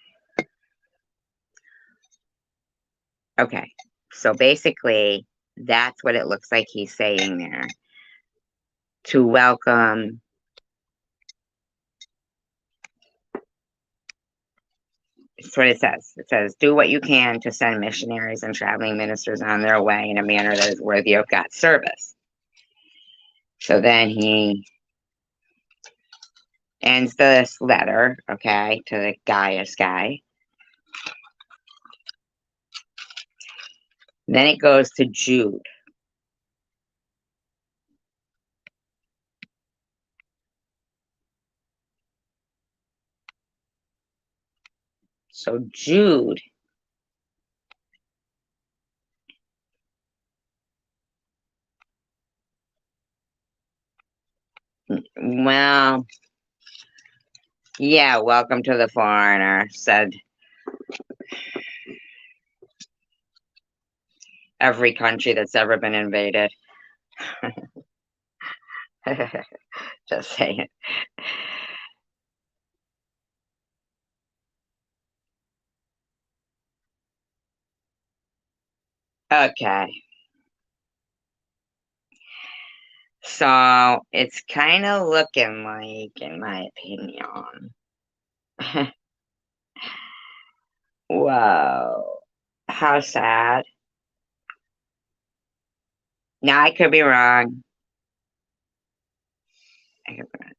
[SPEAKER 1] okay. So basically, that's what it looks like he's saying there. To welcome, it's what it says. It says, do what you can to send missionaries and traveling ministers on their way in a manner that is worthy of God's service. So then he ends this letter, okay, to the Gaius guy. Then it goes to Jude. So Jude, well, yeah, welcome to the foreigner, said every country that's ever been invaded. Just saying. Okay. So it's kind of looking like, in my opinion, whoa, how sad. Now I could be wrong. I could be wrong.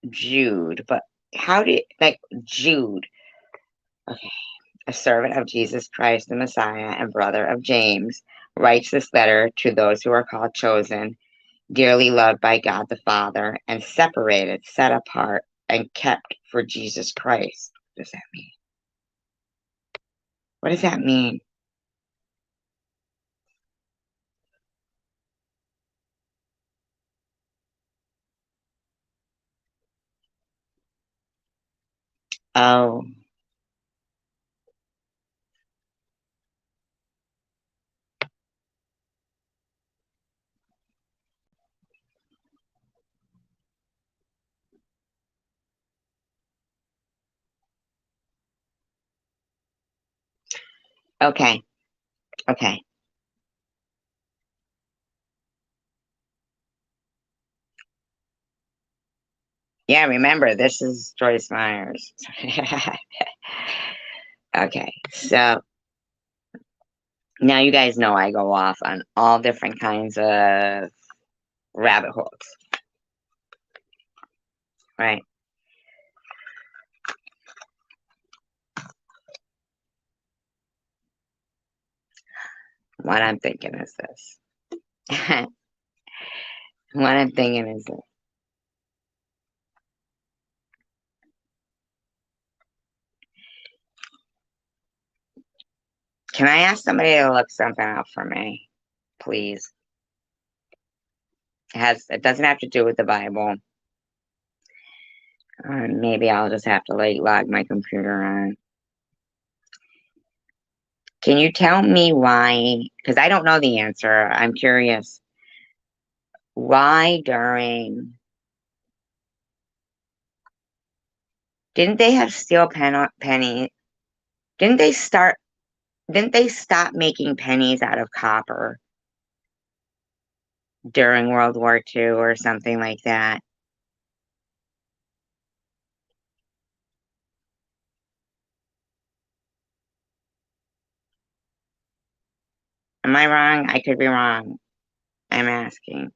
[SPEAKER 1] Jude, but how did, like, Jude? Okay. A servant of Jesus Christ, the Messiah, and brother of James, writes this letter to those who are called chosen, dearly loved by God the Father, and separated, set apart, and kept for Jesus Christ. What does that mean? What does that mean? Oh, okay. Okay. Yeah, remember, this is Joyce Myers. Okay, so now you guys know I go off on all different kinds of rabbit holes, right? What I'm thinking is this. What I'm thinking is this. Can I ask somebody to look something up for me, please? It doesn't have to do with the Bible. Maybe I'll just have to like log my computer on. Can you tell me why? Because I don't know the answer. I'm curious. Why during didn't they have penny? Didn't they start? Didn't they stop making pennies out of copper during World War II or something like that? Am I wrong? I could be wrong. I'm asking.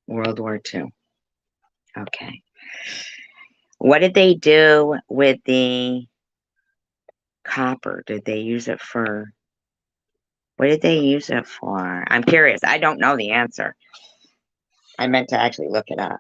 [SPEAKER 1] World War II. Okay. What did they do with the copper? Did they use it for? What did they use it for? I'm curious. I don't know the answer. I meant to actually look it up.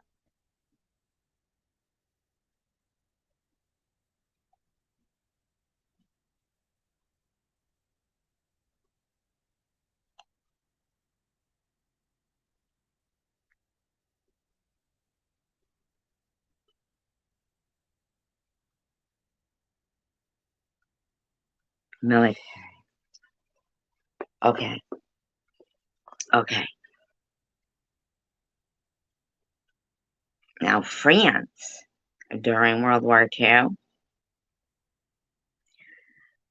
[SPEAKER 1] Military. Okay. Okay. Now, France during World War II,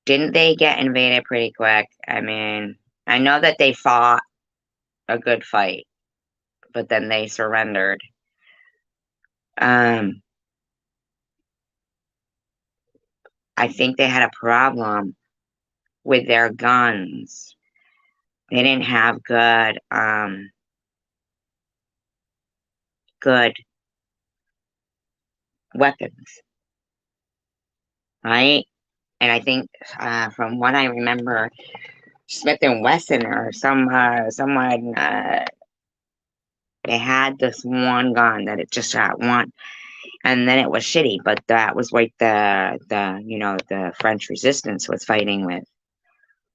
[SPEAKER 1] didn't they get invaded pretty quick? I mean, I know that they fought a good fight, but then they surrendered. Um, I think they had a problem with their guns. They didn't have good weapons, right? And I think, from what I remember, Smith and Wesson or someone, they had this one gun that it just shot one, and then it was shitty. But that was like the French Resistance was fighting with,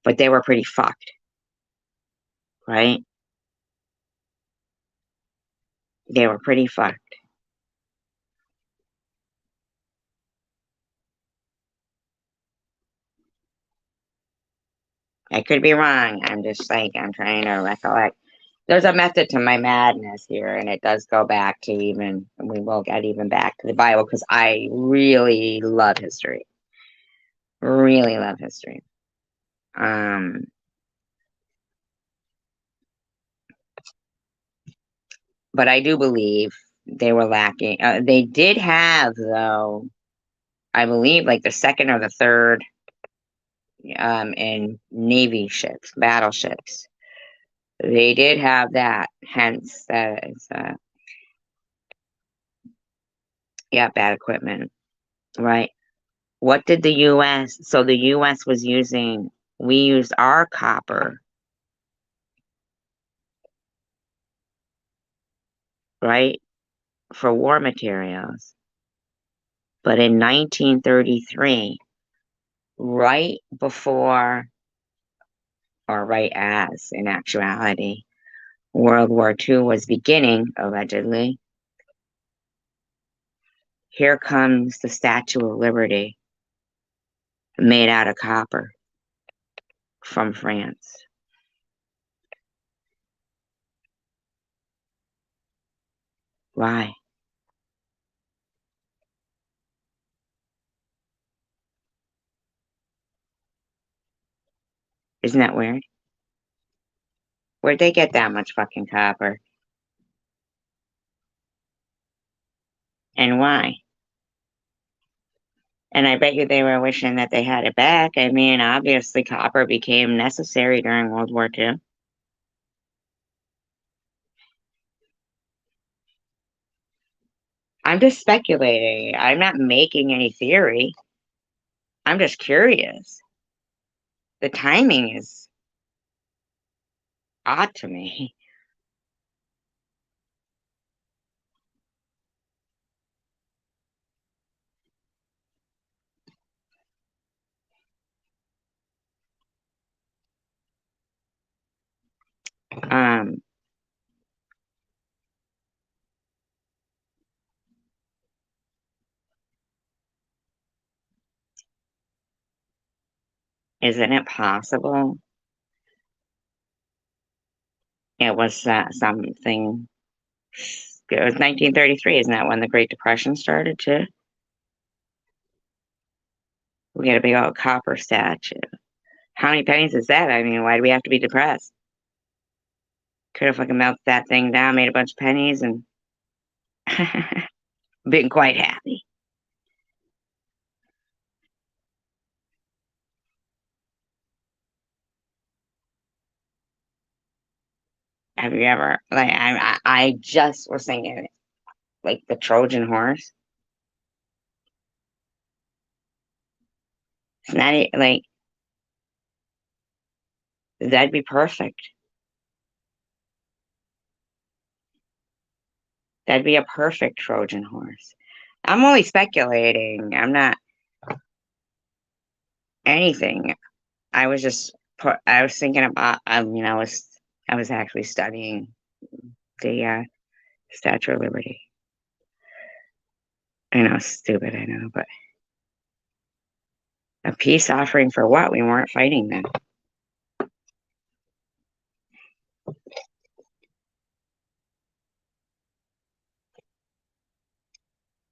[SPEAKER 1] but they were pretty fucked, right? They were pretty fucked. I could be wrong. I'm just like I'm trying to recollect. There's a method to my madness here, and it does go back to even, we will get even back to the Bible because I really love history. Really love history. Um, but I do believe they were lacking. They did have, though, I believe, like the second or the third in Navy ships, battleships. They did have that, hence that is, yeah, bad equipment, right? What did the U.S. So the U.S. was using, we used our copper, right, for war materials. But in 1933, right before, or right as, in actuality, World War II was beginning, allegedly, here comes the Statue of Liberty made out of copper from France. Why? Isn't that weird? Where'd they get that much fucking copper? And why? And I bet you they were wishing that they had it back. I mean, obviously, copper became necessary during World War II. I'm just speculating. I'm not making any theory. I'm just curious. The timing is odd to me. Um, isn't it possible it was something? It was 1933, isn't that when the Great Depression started too? We got a big old copper statue. How many pennies is that? I mean, why do we have to be depressed? Could have fucking melted that thing down, made a bunch of pennies, and been quite happy. Have you ever, like, I just was thinking, like, the Trojan horse? It's not like, that'd be perfect. That'd be a perfect Trojan horse. I'm only speculating. I'm not anything. I was just I was thinking about, I was actually studying the Statue of Liberty. I know, stupid, I know, but a peace offering for what? We weren't fighting them.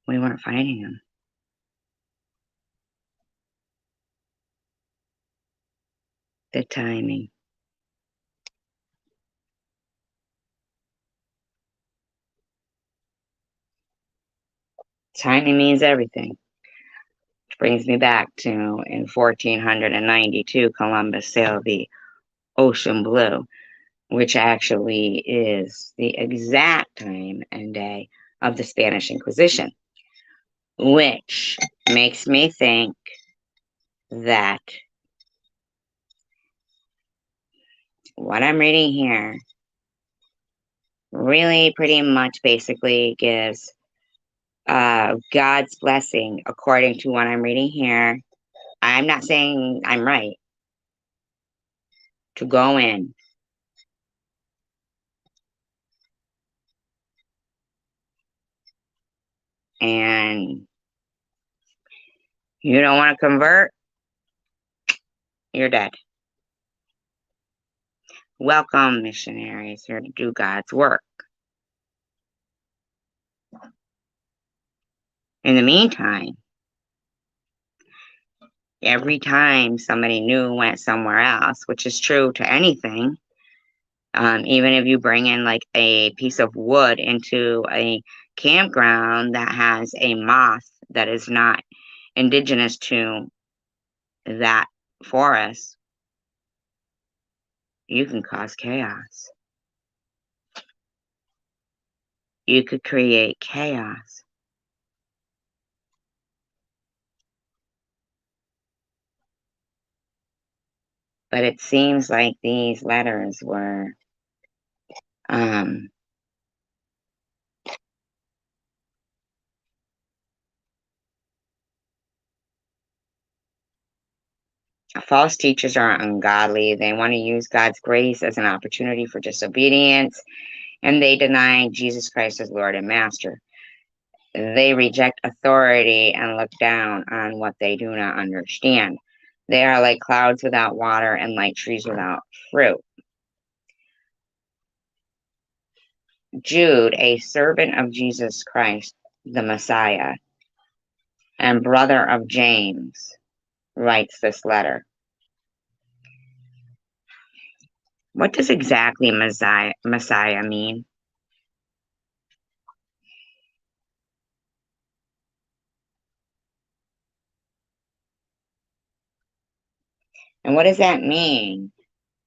[SPEAKER 1] We weren't fighting them. The timing. Timing means everything. Which brings me back to in 1492, Columbus sailed the Ocean Blue, which actually is the exact time and day of the Spanish Inquisition, which makes me think that what I'm reading here really pretty much basically gives God's blessing according to what I'm reading here. I'm not saying I'm right, to go in and you don't want to convert, you're dead. welcome missionaries here to do God's work. In the meantime, every time somebody new went somewhere else, which is true to anything, even if you bring in like a piece of wood into a campground that has a moth that is not indigenous to that forest, you can cause chaos. You could create chaos. But it seems like these letters were false teachers are ungodly. They want to use God's grace as an opportunity for disobedience, and they deny Jesus Christ as Lord and Master. They reject authority and look down on what they do not understand. They are like clouds without water and like trees without fruit. Jude, a servant of Jesus Christ, the Messiah, and brother of James, writes this letter. What does exactly Messiah mean? And what does that mean?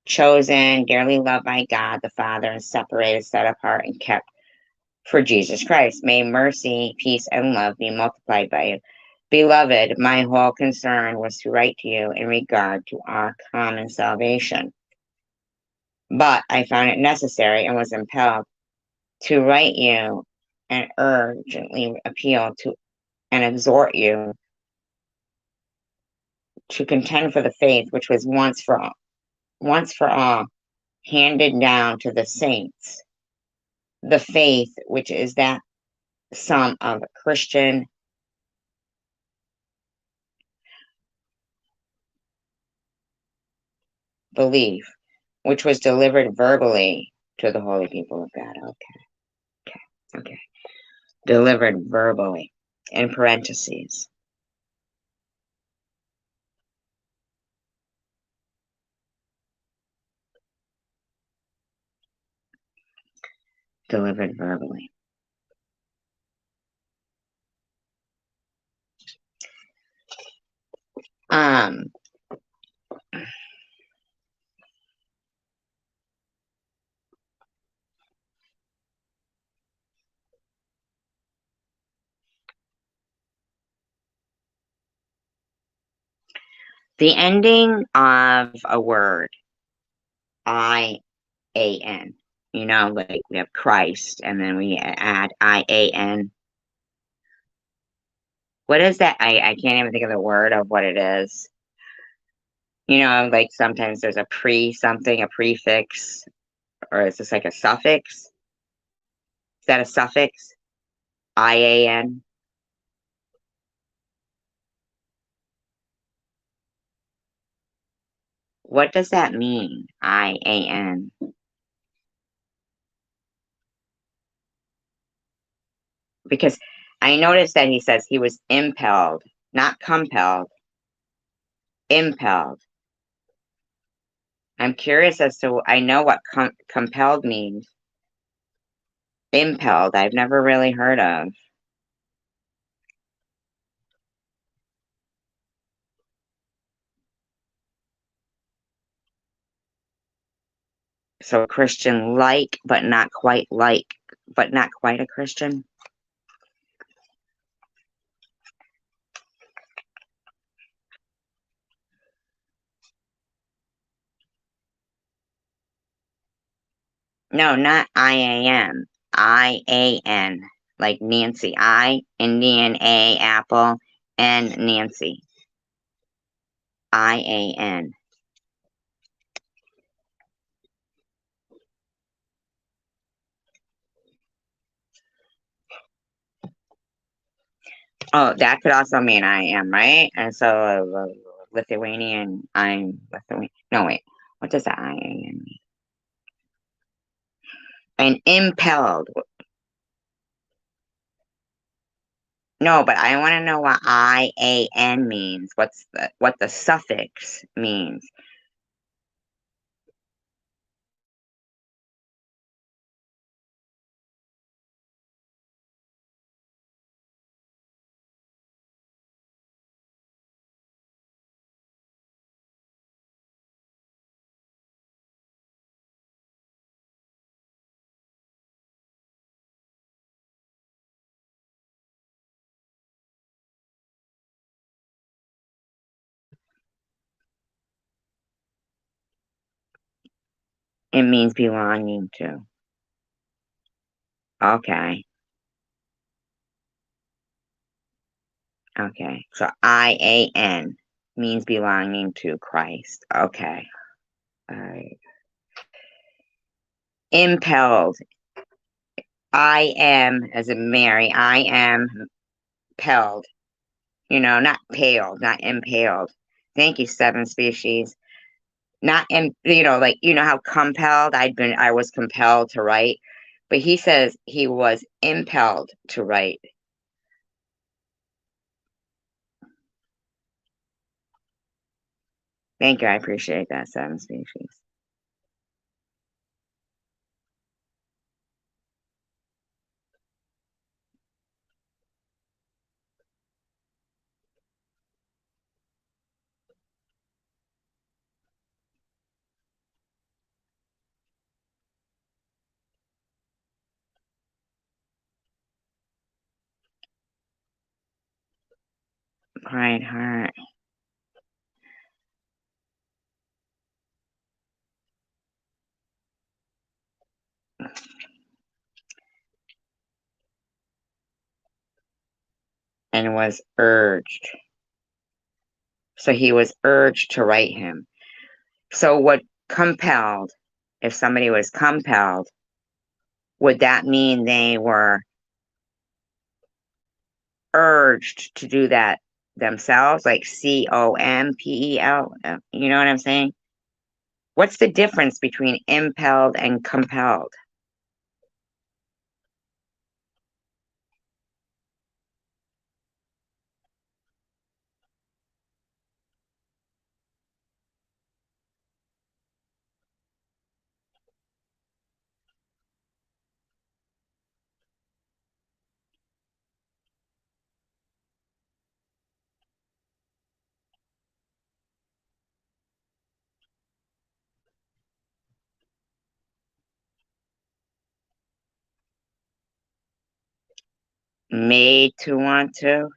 [SPEAKER 1] Chosen, dearly loved by God the Father, and separated, set apart, and kept for Jesus Christ. May mercy, peace, and love be multiplied by you. Beloved, my whole concern was to write to you in regard to our common salvation. But I found it necessary and was impelled to write you and urgently appeal to and exhort you to contend for the faith which was once for all handed down to the saints, the faith which is that sum of Christian belief, which was delivered verbally to the holy people of God. Okay. Delivered verbally, in parentheses. Delivered verbally. The ending of a word, I-A-N. Like we have Christ, and then we add I-A-N. What is that? I can't even think of the word of what it is. Like sometimes there's a something, a prefix, or is this like a suffix? Is that a suffix? I-A-N? What does that mean? I-A-N. Because I noticed that he says he was impelled, not compelled, impelled. I'm curious as to, I know what compelled means. Impelled, I've never really heard of. So Christian like, but not quite a Christian. No, not I-A-M. I-A-N. Like Nancy. I, Indian, A, Apple, N, Nancy. I-A-N. Oh, that could also mean I am, right? And so Lithuanian, I'm Lithuanian. No, wait. What does the I-A-N mean? And impelled. No, but I want to know what IAN means. What the suffix means. It means belonging to. Okay. Okay. So IAN means belonging to Christ. Okay. All right. Impelled. I am, as in Mary, I am pelled. Not paled, not impaled. Thank you, seven species. Not in, like, how compelled I was compelled to write. But he says he was impelled to write. Thank you. I appreciate that, seven species. Quiet heart. And was urged. So he was urged to write him. So what compelled, if somebody was compelled, would that mean they were urged to do that themselves? Like COMPEL? You know what I'm saying? What's the difference between impelled and compelled? Made to want to?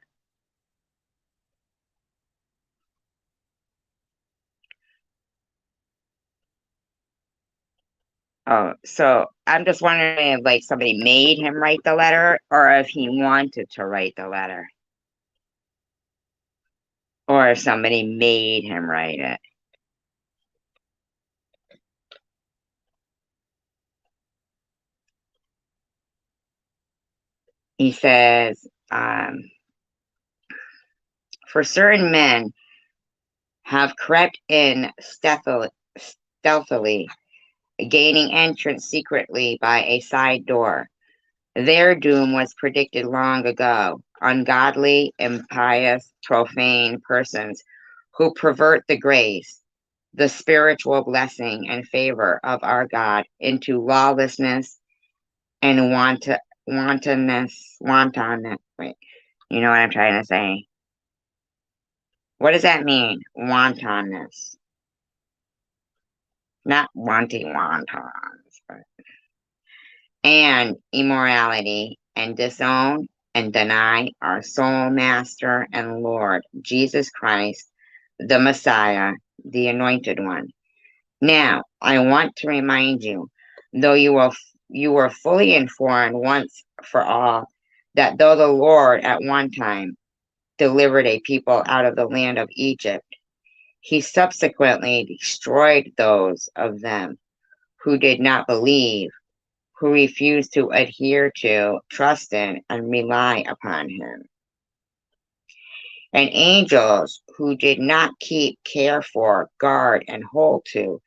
[SPEAKER 1] Oh, so I'm just wondering if like somebody made him write the letter or if he wanted to write the letter or if somebody made him write it. He says, for certain men have crept in stealthily, gaining entrance secretly by a side door. Their doom was predicted long ago. Ungodly, impious, profane persons who pervert the grace, the spiritual blessing and favor of our God into lawlessness and wantonness. Wait, you know what I'm trying to say? What does that mean? Wantonness. Not wanting wontons, but and immorality, and disown and deny our sole master and Lord, Jesus Christ, the Messiah, the Anointed One. Now, I want to remind you, though you were fully informed once for all, that though the Lord at one time delivered a people out of the land of Egypt, he subsequently destroyed those of them who did not believe, who refused to adhere to, trust in, and rely upon him. And angels who did not keep, care for, guard, and hold to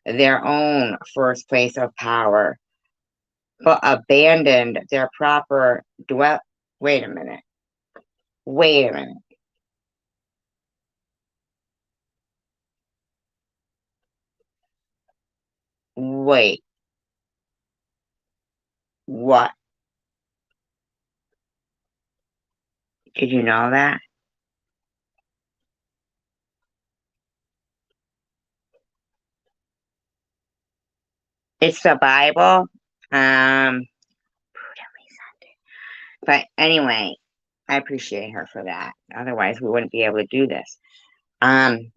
[SPEAKER 1] their own first place of power, but abandoned their proper dwell. Wait a minute. Wait a minute. Wait. What? Did you know that? It's the Bible. Um, but anyway, I appreciate her for that. Otherwise, we wouldn't be able to do this. Um,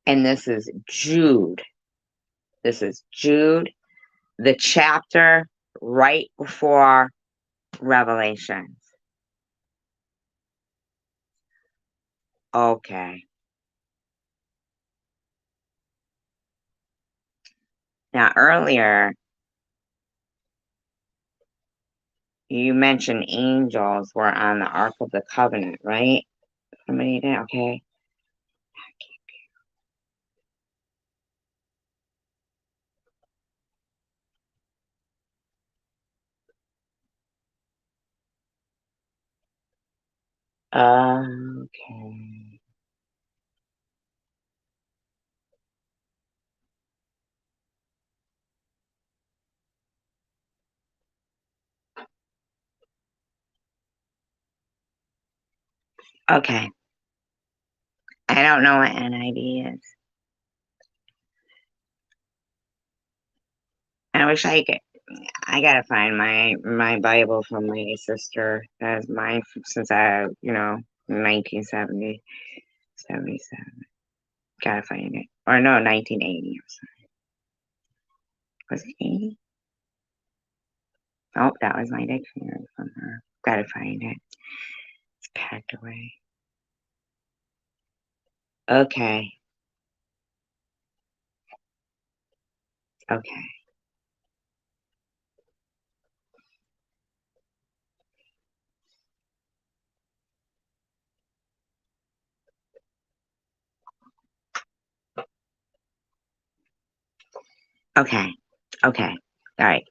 [SPEAKER 1] and this is Jude. This is Jude, the chapter right before Revelations. Okay. Now, earlier, you mentioned angels were on the Ark of the Covenant, right? Somebody did? Okay. Okay. Okay. I don't know what NIV is. I wish I could. I gotta find my Bible from my sister. That's mine since 1970, 77. Gotta find it. Or no, 1980 or something. Was it 80? Oh, that was my dictionary from her. Gotta find it. It's packed away. Okay. Okay. Okay. Okay. All right.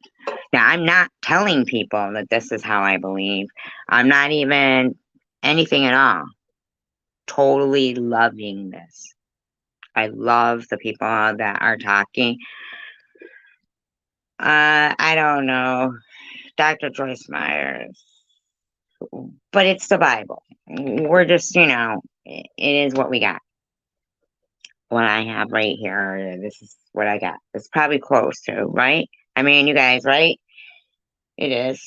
[SPEAKER 1] Now, I'm not telling people that this is how I believe. I'm not even anything at all. Totally loving this. I love the people that are talking. I don't know, Dr. Joyce Myers, but it's the Bible. We're just, it is what we got. What I have right here, this is what I got. It's probably close to, right? I mean, you guys, right? It is,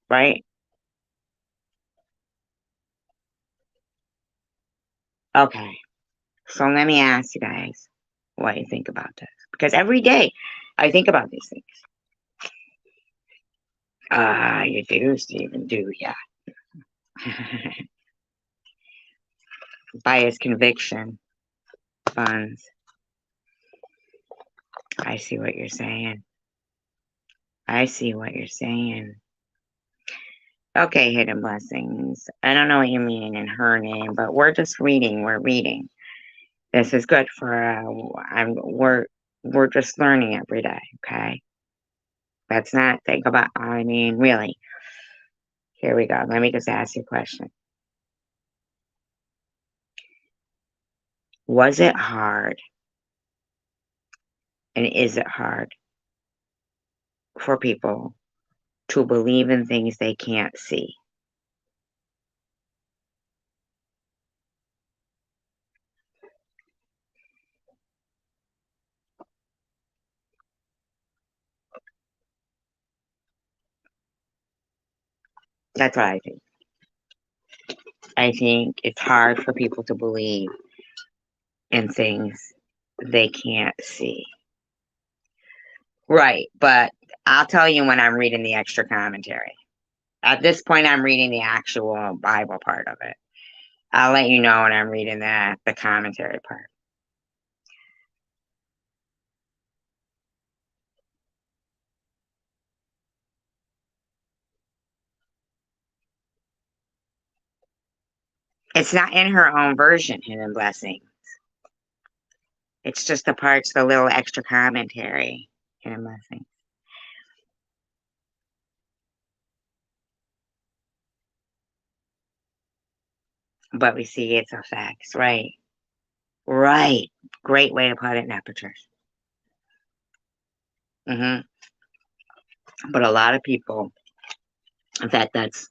[SPEAKER 1] right? Okay. So let me ask you guys what you think about this. Because every day I think about these things. You do, Stephen, do, yeah. Bias conviction funds. I see what you're saying. I see what you're saying. Okay, hidden blessings. I don't know what you mean in her name, but we're just reading. We're reading. This is good for. We're just learning every day. Okay, let's not think about. I mean, really. Here we go. Let me just ask you a question. Was it hard, and is it hard for people to believe in things they can't see? That's what I think. I think it's hard for people to believe in things they can't see. Right, but I'll tell you when I'm reading the extra commentary. At this point, I'm reading the actual Bible part of it. I'll let you know when I'm reading the commentary part. It's not in her own version, Hidden Blessing. It's just the parts, the little extra commentary, Hidden Blessing. but we see its effects. Right. Right. Great way to put it, Nepentures. But a lot of people, in fact, that's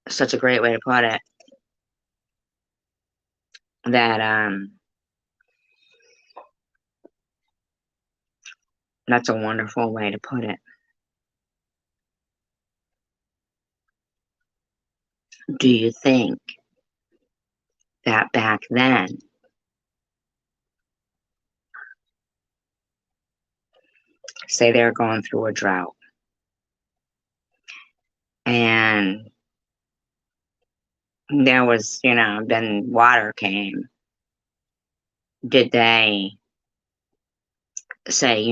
[SPEAKER 1] such a great way to put it, that that's a wonderful way to put it. Do you think that back then, say they were going through a drought and there was, then water came, did they say,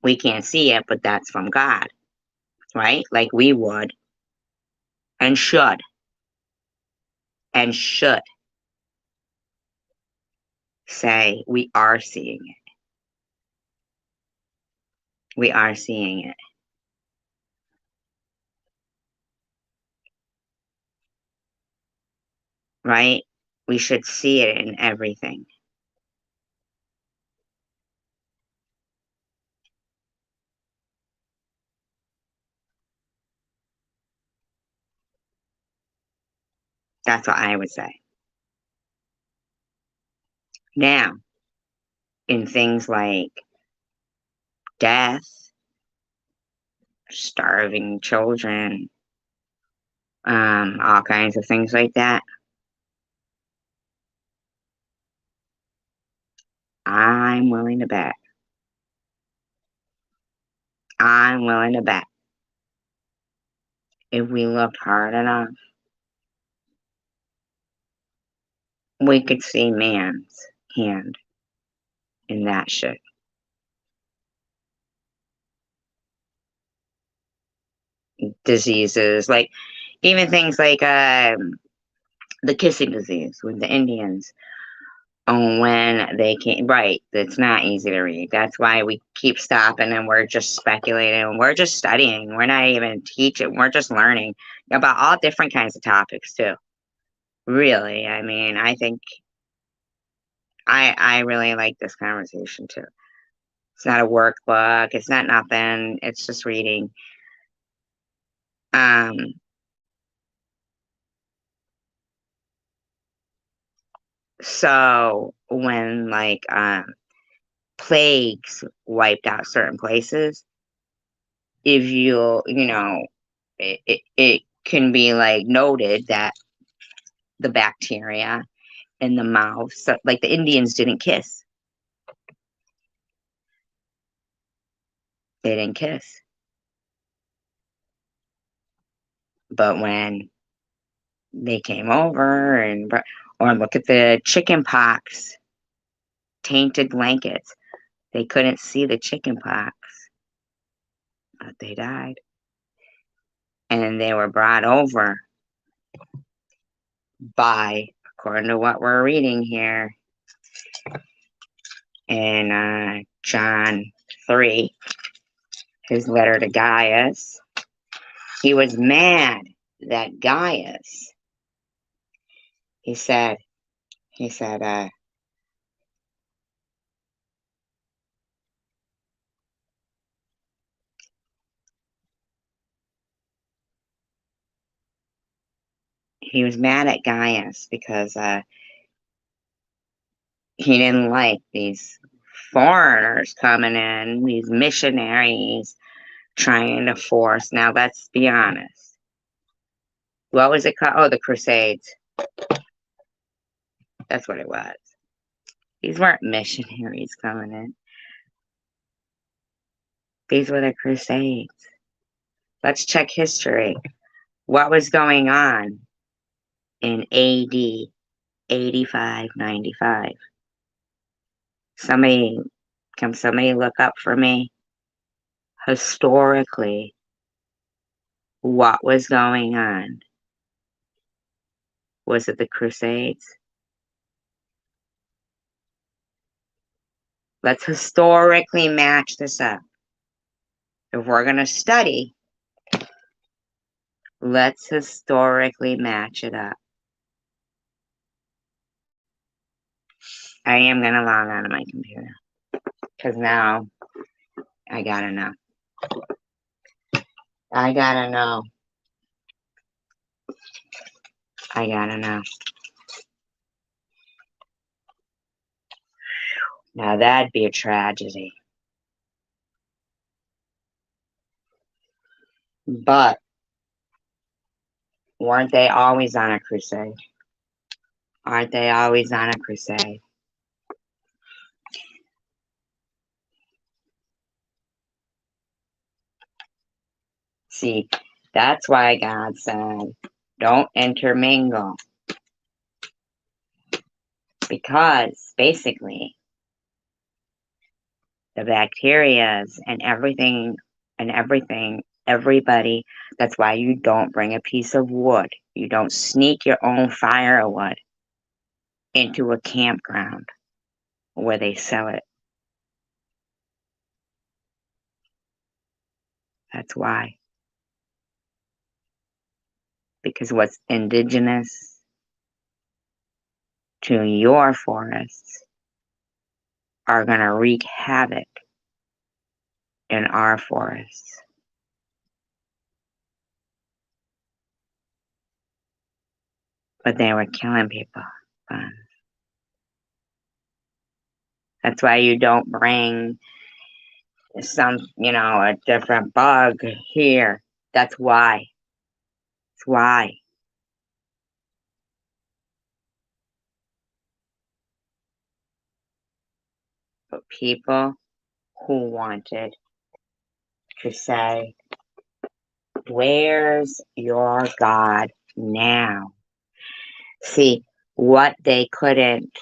[SPEAKER 1] we can't see it, but that's from God, right? Like we would and should and should say, we are seeing it. We are seeing it, right? We should see it in everything. That's what I would say. Now, in things like death, starving children, all kinds of things like that, I'm willing to bet. I'm willing to bet if we looked hard enough, we could see man's hand in that shit. Diseases, like even things like the kissing disease with the Indians. When they came, right, it's not easy to read. That's why we keep stopping and we're just speculating and we're just studying. We're not even teaching. We're just learning about all different kinds of topics too. Really, I mean, I think I really like this conversation too. It's not a workbook. It's not nothing. It's just reading. Um, so when like plagues wiped out certain places, if it can be like noted that the bacteria in the mouth, so like the Indians didn't kiss. They didn't kiss. But when they came over or look at the chicken pox, tainted blankets, they couldn't see the chicken pox, but they died. And they were brought over by, according to what we're reading here in John 3, his letter to Gaius. He was mad that Gaius, he said, he was mad at Gaius because he didn't like these foreigners coming in, these missionaries trying to force. Now, let's be honest. What was it called? Oh, the Crusades. That's what it was. These weren't missionaries coming in. These were the Crusades. Let's check history. What was going on in AD 85-95? Can somebody look up for me historically what was going on? Was it the Crusades? Let's historically match this up. If we're going to study, Let's historically match it up. I am going to log on to my computer because now I got to know. I got to know. I got to know. Now that'd be a tragedy. But weren't they always on a crusade? Aren't they always on a crusade? See, that's why God said, don't intermingle. Because basically, the bacterias and everything, everybody, that's why you don't bring a piece of wood. You don't sneak your own firewood into a campground where they sell it. That's why. Because what's indigenous to your forests are going to wreak havoc in our forests. But they were killing people. That's why you don't bring a different bug here. That's why. That's why. But people who wanted to say, where's your God now? See, what they couldn't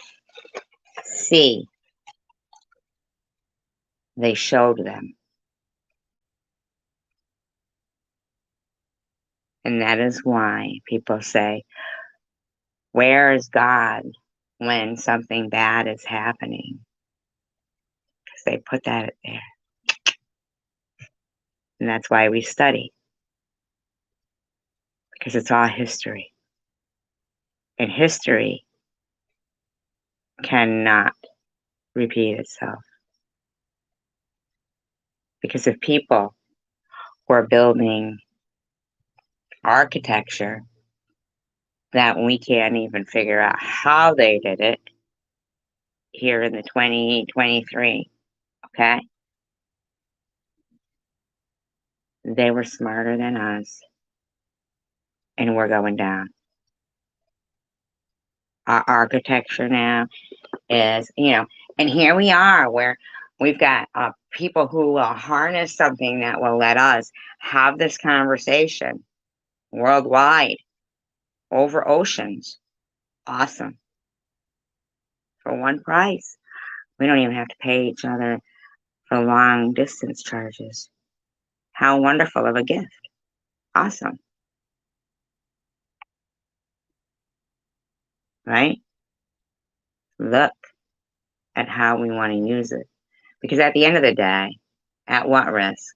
[SPEAKER 1] see, they showed them. And that is why people say, where is God when something bad is happening? Because they put that there. And that's why we study. Because it's all history. And history cannot repeat itself. Because if people were building architecture that we can't even figure out how they did it here in the 2023, okay? They were smarter than us, and we're going down. Our architecture now is, and here we are where we've got people who will harness something that will let us have this conversation worldwide over oceans. Awesome. For one price. We don't even have to pay each other for long distance charges. How wonderful of a gift. Awesome. Right? Look at how we want to use it. Because at the end of the day, at what risk?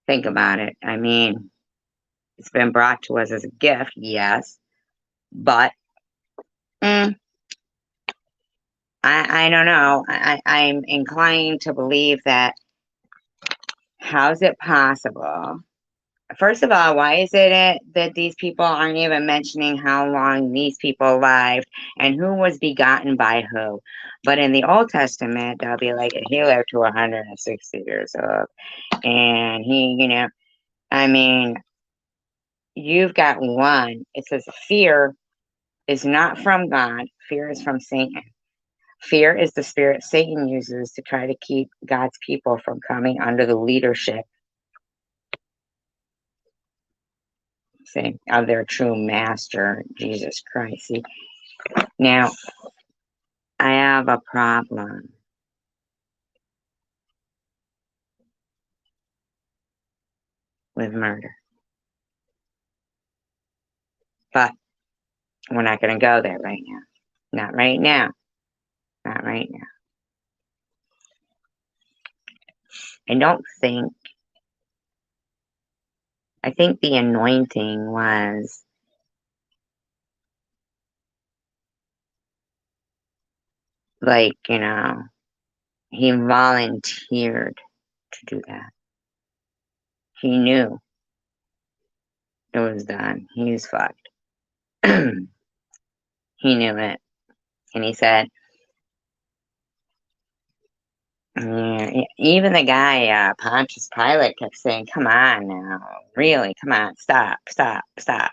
[SPEAKER 1] Think about it. I mean, it's been brought to us as a gift, yes, but I don't know. I'm inclined to believe that how's it possible? First of all, why is it that these people aren't even mentioning how long these people lived and who was begotten by who? But in the Old Testament, they'll be like, he lived to 160 years old. And he, I mean, you've got one. It says fear is not from God. Fear is from Satan. Fear is the spirit Satan uses to try to keep God's people from coming under the leadership of their true master, Jesus Christ. See, now, I have a problem with murder. But we're not going to go there right now. Not right now. Not right now. I don't think I think the anointing was like, he volunteered to do that. He knew it was done. He was fucked. He knew it. And he said, yeah, even the guy, Pontius Pilate, kept saying, come on now. Really, come on. Stop, stop, stop.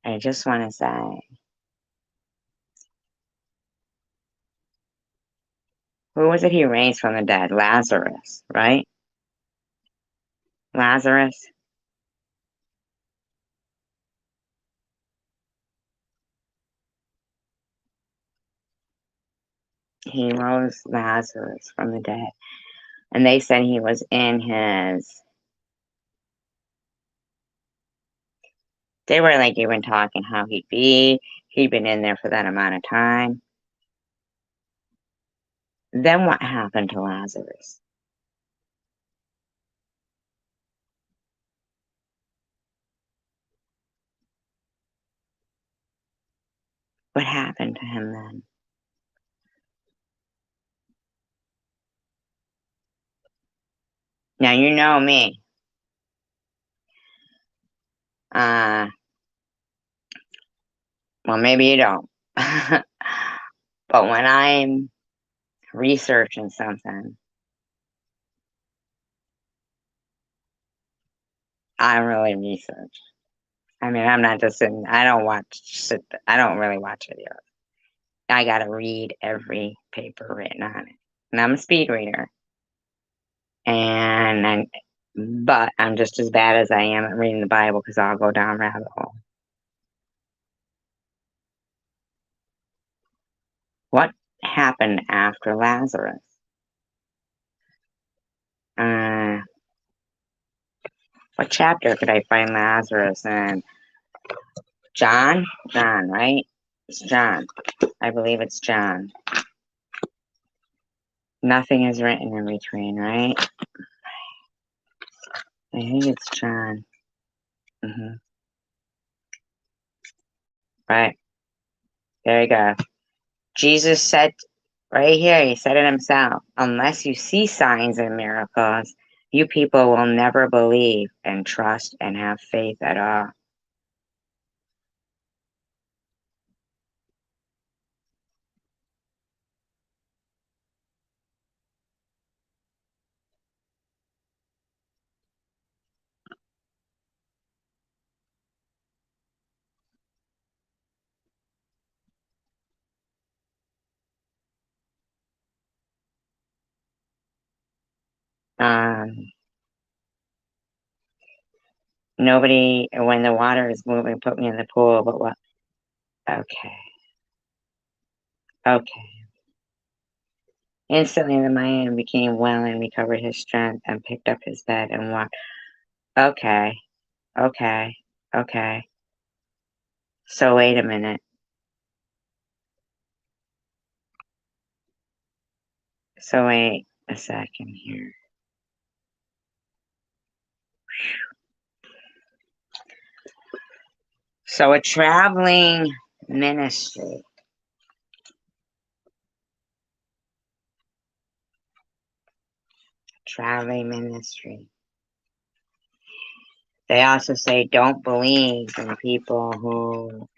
[SPEAKER 1] I just want to say, who was it he raised from the dead? Lazarus, right? Lazarus. He rose Lazarus from the dead. And they said he was in his. They were like even talking how he'd be. He'd been in there for that amount of time. Then what happened to Lazarus? What happened to him then? Now you know me. Well, maybe you don't. But when I'm researching something, I really research. I mean, I'm not just sitting. I don't watch. I don't really watch videos. I gotta read every paper written on it, and I'm a speed reader. But I'm just as bad as I am at reading the Bible because I'll go down rabbit hole. What happened after Lazarus? Uh, what chapter could I find Lazarus in? John? John, right? It's John. I believe it's John. Nothing is written in between, right? I think it's John. Right. There you go. Jesus said right here, he said it himself, unless you see signs and miracles, you people will never believe and trust and have faith at all. Um, Nobody, when the water is moving, put me in the pool, but what? Okay. Okay. Instantly the man became well and recovered his strength and picked up his bed and walked. Okay. Okay. Okay. So wait a minute. So wait a second here. So a traveling ministry. Traveling ministry. They also say don't believe in people who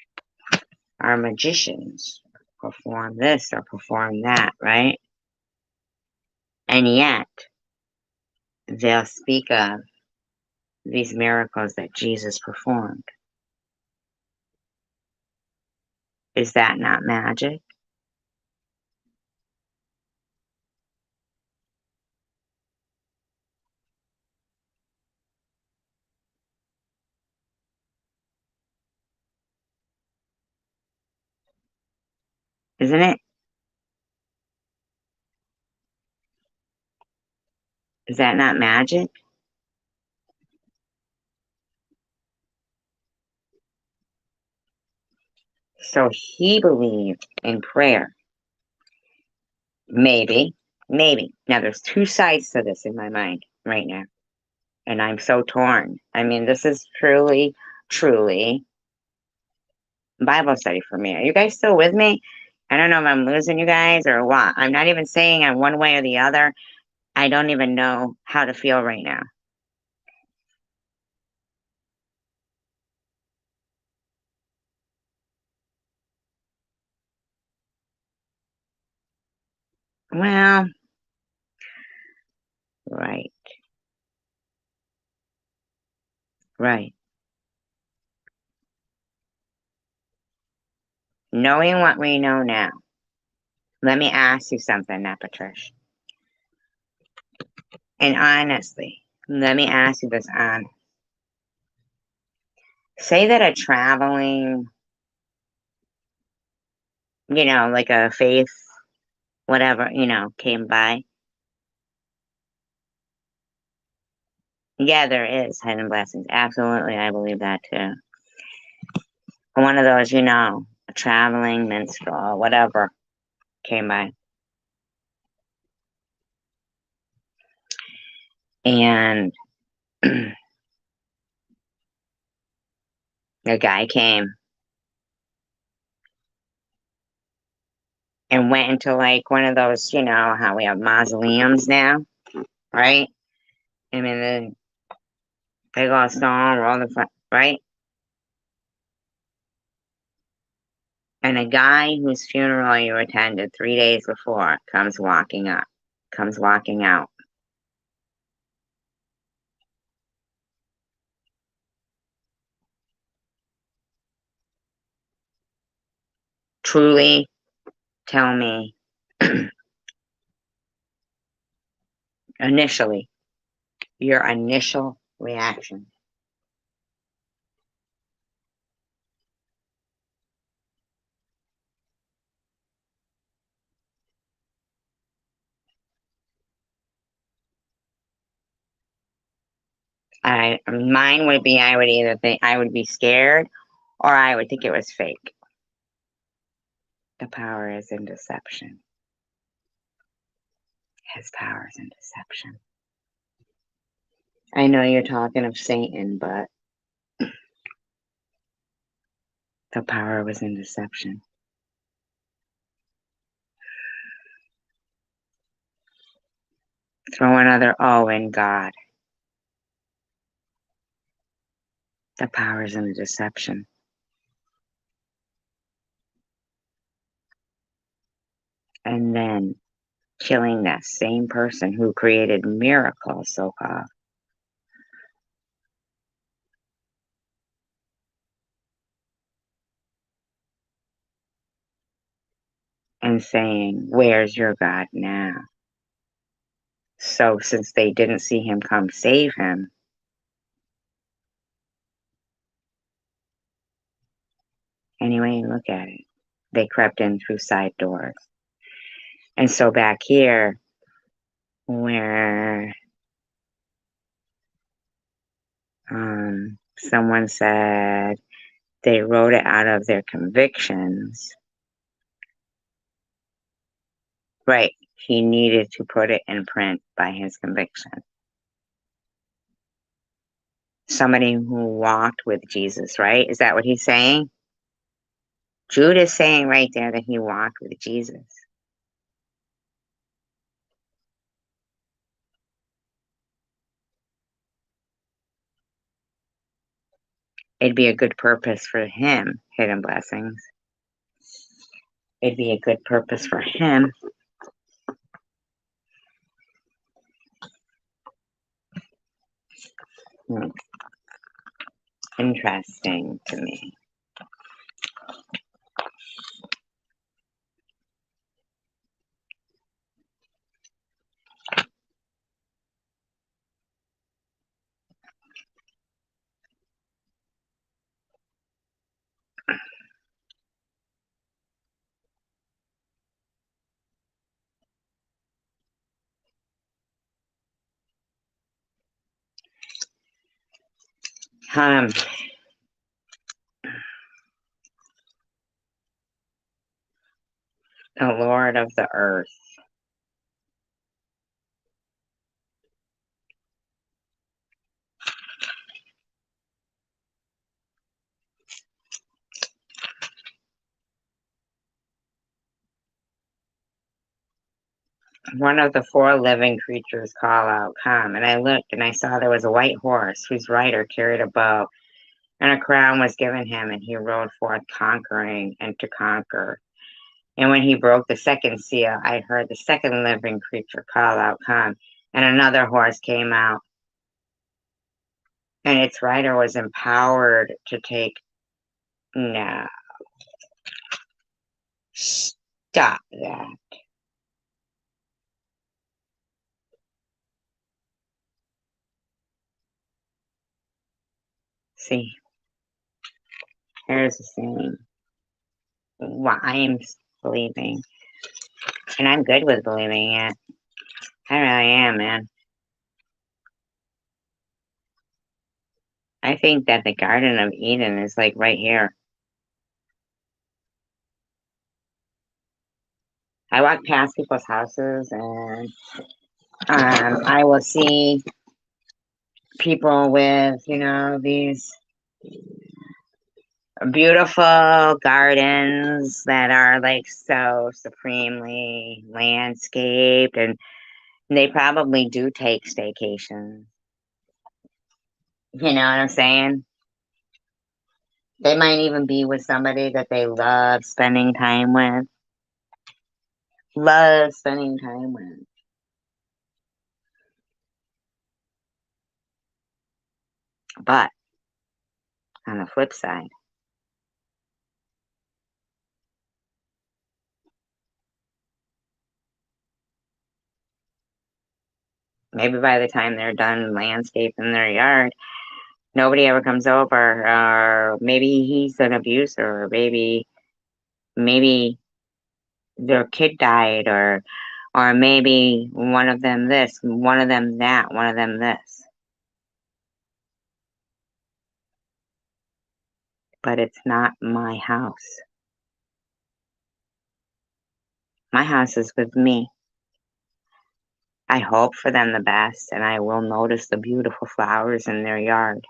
[SPEAKER 1] are magicians, perform this or perform that, right? And yet they'll speak of these miracles that Jesus performed. Is that not magic? Isn't it? Is that not magic? So he believed in prayer. Maybe. Maybe. Now, there's two sides to this in my mind right now, and I'm so torn. I mean, this is truly, truly Bible study for me. Are you guys still with me? I don't know if I'm losing you guys or what. I'm not even saying I'm one way or the other. I don't even know how to feel right now. Well, right, right. Knowing what we know now, let me ask you something now, Patricia. And honestly, let me ask you this on. Say that a traveling, like a faith, whatever, came by. Yeah, there is hidden blessings. Absolutely, I believe that too. One of those, a traveling minstrel, whatever, came by. And the guy came and went into like one of those, how we have mausoleums now, right? I mean, the big old stone, roll the front, right? And a guy whose funeral you attended 3 days before comes walking up, comes walking out. Truly tell me, initially, your initial reaction. Mine would be I would either think I would be scared or I would think it was fake. The power is in deception. His power is in deception. I know you're talking of Satan, but the power was in deception. Throw another O in God. The power is in the deception. And then killing that same person who created miracles, so called. And saying, where's your God now? So since they didn't see him come save him, anyway, look at it. They crept in through side doors. And so back here, where someone said they wrote it out of their convictions, right? He needed to put it in print by his conviction. Somebody who walked with Jesus, right? Is that what he's saying? Jude is saying right there that he walked with Jesus. It'd be a good purpose for him, hidden blessings. It'd be a good purpose for him. Interesting to me. Um, the Lord of the earth. one of the four living creatures call out, come. And I looked and I saw there was a white horse whose rider carried a bow, and a crown was given him, and he rode forth conquering and to conquer. And when he broke the second seal, I heard the second living creature call out, come. And another horse came out, and its rider was empowered to take. No, stop that. See, here's the thing. Why I'm believing, and I'm good with believing it. I really am, man. I think that the Garden of Eden is like right here. I walk past people's houses and I will see people with, these beautiful gardens that are like so supremely landscaped, and they probably do take staycations. You know what I'm saying? They might even be with somebody that they love spending time with. Love spending time with. But on the flip side, maybe by the time they're done landscaping their yard, nobody ever comes over, or maybe he's an abuser, or maybe their kid died, or maybe one of them this, one of them that, one of them this. But it's not my house. My house is with me. I hope for them the best, and I will notice the beautiful flowers in their yard.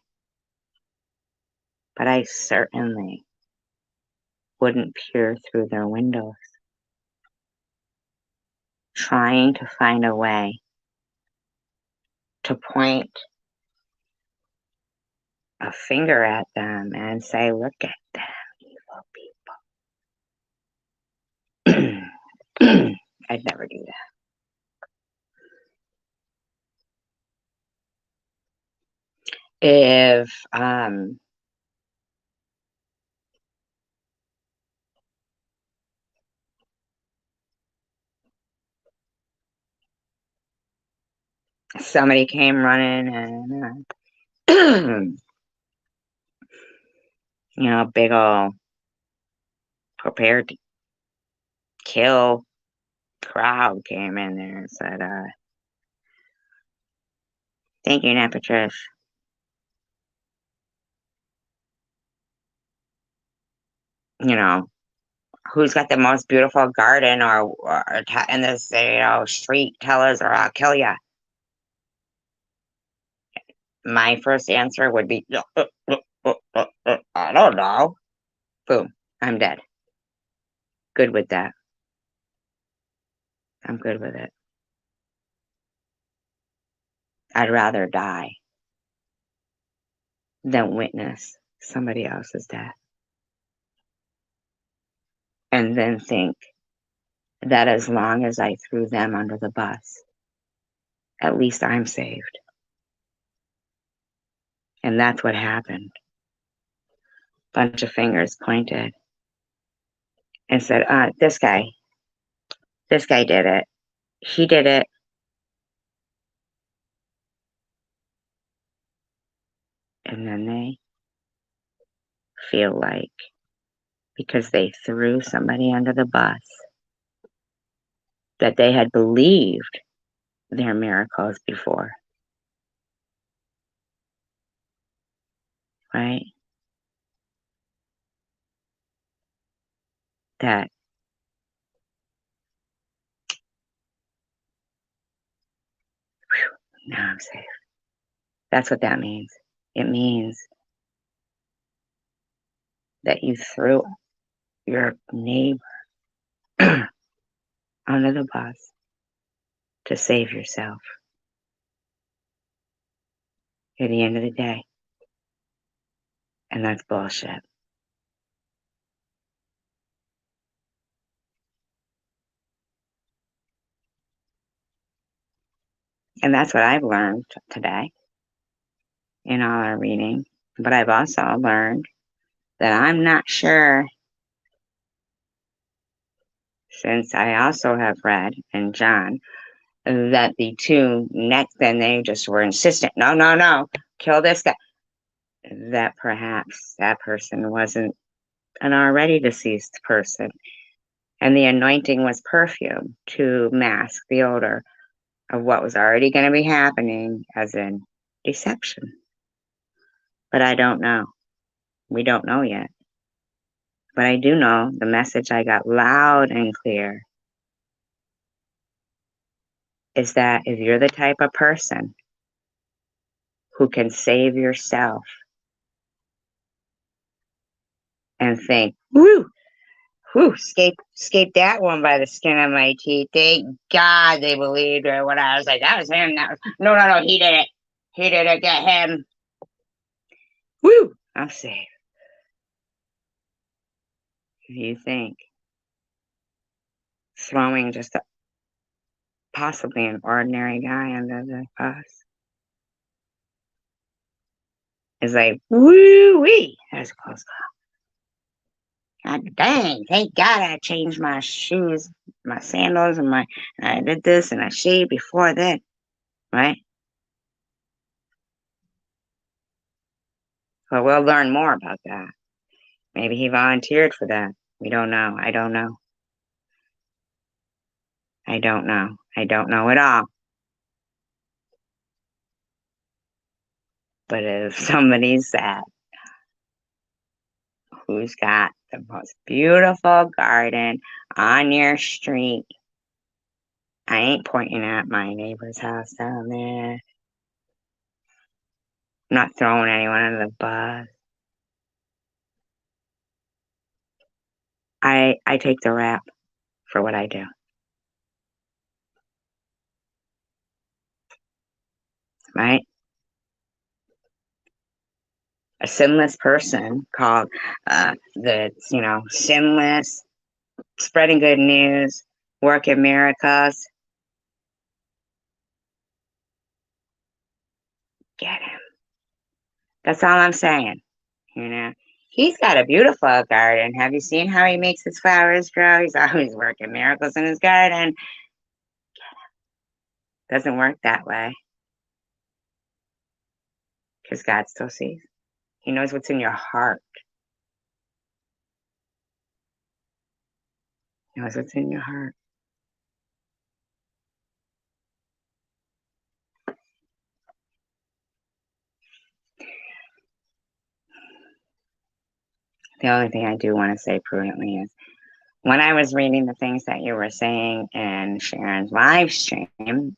[SPEAKER 1] But I certainly wouldn't peer through their windows, trying to find a way to point a finger at them and say, look at them, evil people. I'd never do that. If somebody came running and big old prepared to kill crowd came in there and said, thank you, Aunt Patricia. Who's got the most beautiful garden or in this street? Tell us, or I'll kill you. My first answer would be, I don't know. Boom, I'm dead. Good with that. I'm good with it. I'd rather die than witness somebody else's death and then think that as long as I threw them under the bus, at least I'm saved. And that's what happened. Bunch of fingers pointed and said, this guy did it. He did it. And then they feel like because they threw somebody under the bus that they had believed their miracles before. Right? That now I'm safe. That's what that means. It means that you threw your neighbor under the bus to save yourself at the end of the day. And that's bullshit. And that's what I've learned today in all our reading. But I've also learned that I'm not sure, since I also have read in John, that the two next, then they just were insistent, no, no, no, kill this guy. That perhaps that person wasn't an already deceased person. And the anointing was perfume to mask the odor of what was already going to be happening, as in deception. But I don't know. We don't know yet. But I do know the message I got loud and clear is that if you're the type of person who can save yourself and think, whoo, whoo, escaped that one by the skin of my teeth. Thank God they believed her when I was like, that was him. No, no, no, he did it. He did it. Get him. Woo, I'm safe. If you think throwing just possibly an ordinary guy under the bus is like, woo wee, that's a close call. God dang, thank God I changed my shoes, my sandals, and I did this and I shaved before that, right? But we'll learn more about that. Maybe he volunteered for that. We don't know. I don't know. I don't know. I don't know at all. But if somebody's sad, who's got the most beautiful garden on your street, I ain't pointing at my neighbor's house down there. I'm not throwing anyone under the bus. I take the rap for what I do. Right? A sinless person called sinless, spreading good news, working miracles. Get him. That's all I'm saying. He's got a beautiful garden. Have you seen how he makes his flowers grow? He's always working miracles in his garden. Doesn't work that way because God still sees. He knows what's in your heart. He knows what's in your heart. The only thing I do want to say prudently is when I was reading the things that you were saying in Sharon's live stream,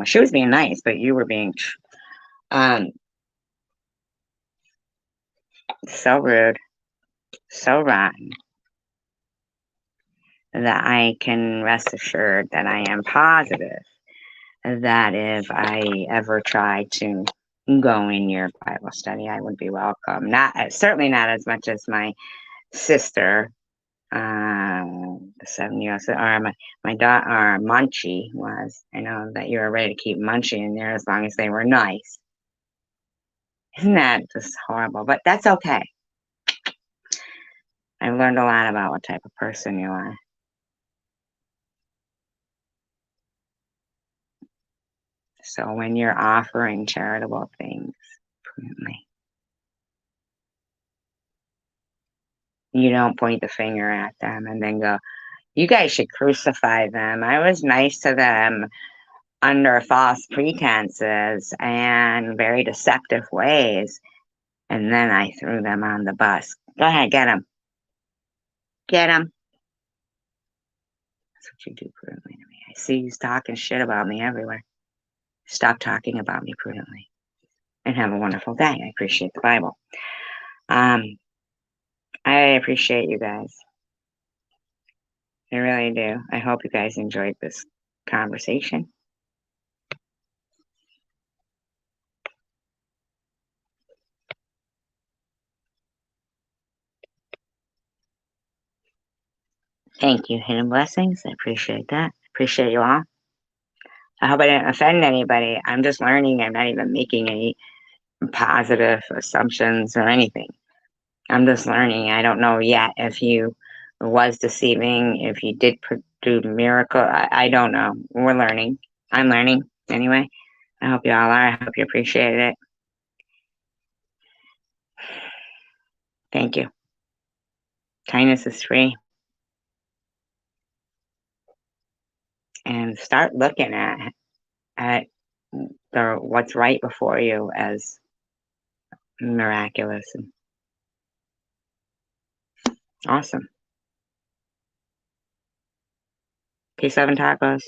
[SPEAKER 1] she was being nice, but you were being so rude, so rotten, that I can rest assured that I am positive that if I ever try to go in your Bible study, I would be welcome. Certainly not as much as my sister, the 7-year-old, or my daughter, or Munchie was. I know that you were ready to keep Munchie in there as long as they were nice. Isn't that just horrible? But that's okay. I've learned a lot about what type of person you are. So when you're offering charitable things, prudently, you don't point the finger at them and then go, you guys should crucify them. I was nice to them under false pretenses and very deceptive ways, and then I threw them on the bus. Go ahead, get them. Get them. That's what you do prudently to me. I see you talking shit about me everywhere. Stop talking about me prudently. And have a wonderful day. I appreciate the Bible. I appreciate you guys. I really do. I hope you guys enjoyed this conversation. Thank you. Hidden blessings. I appreciate that. Appreciate you all. I hope I didn't offend anybody. I'm just learning. I'm not even making any positive assumptions or anything. I'm just learning. I don't know yet if you was deceiving, if you did do miracle. I don't know. We're learning. I'm learning anyway. I hope you all are. I hope you appreciated it. Thank you. Kindness is free. And start looking at what's right before you as miraculous and awesome. Peace, love, and tacos.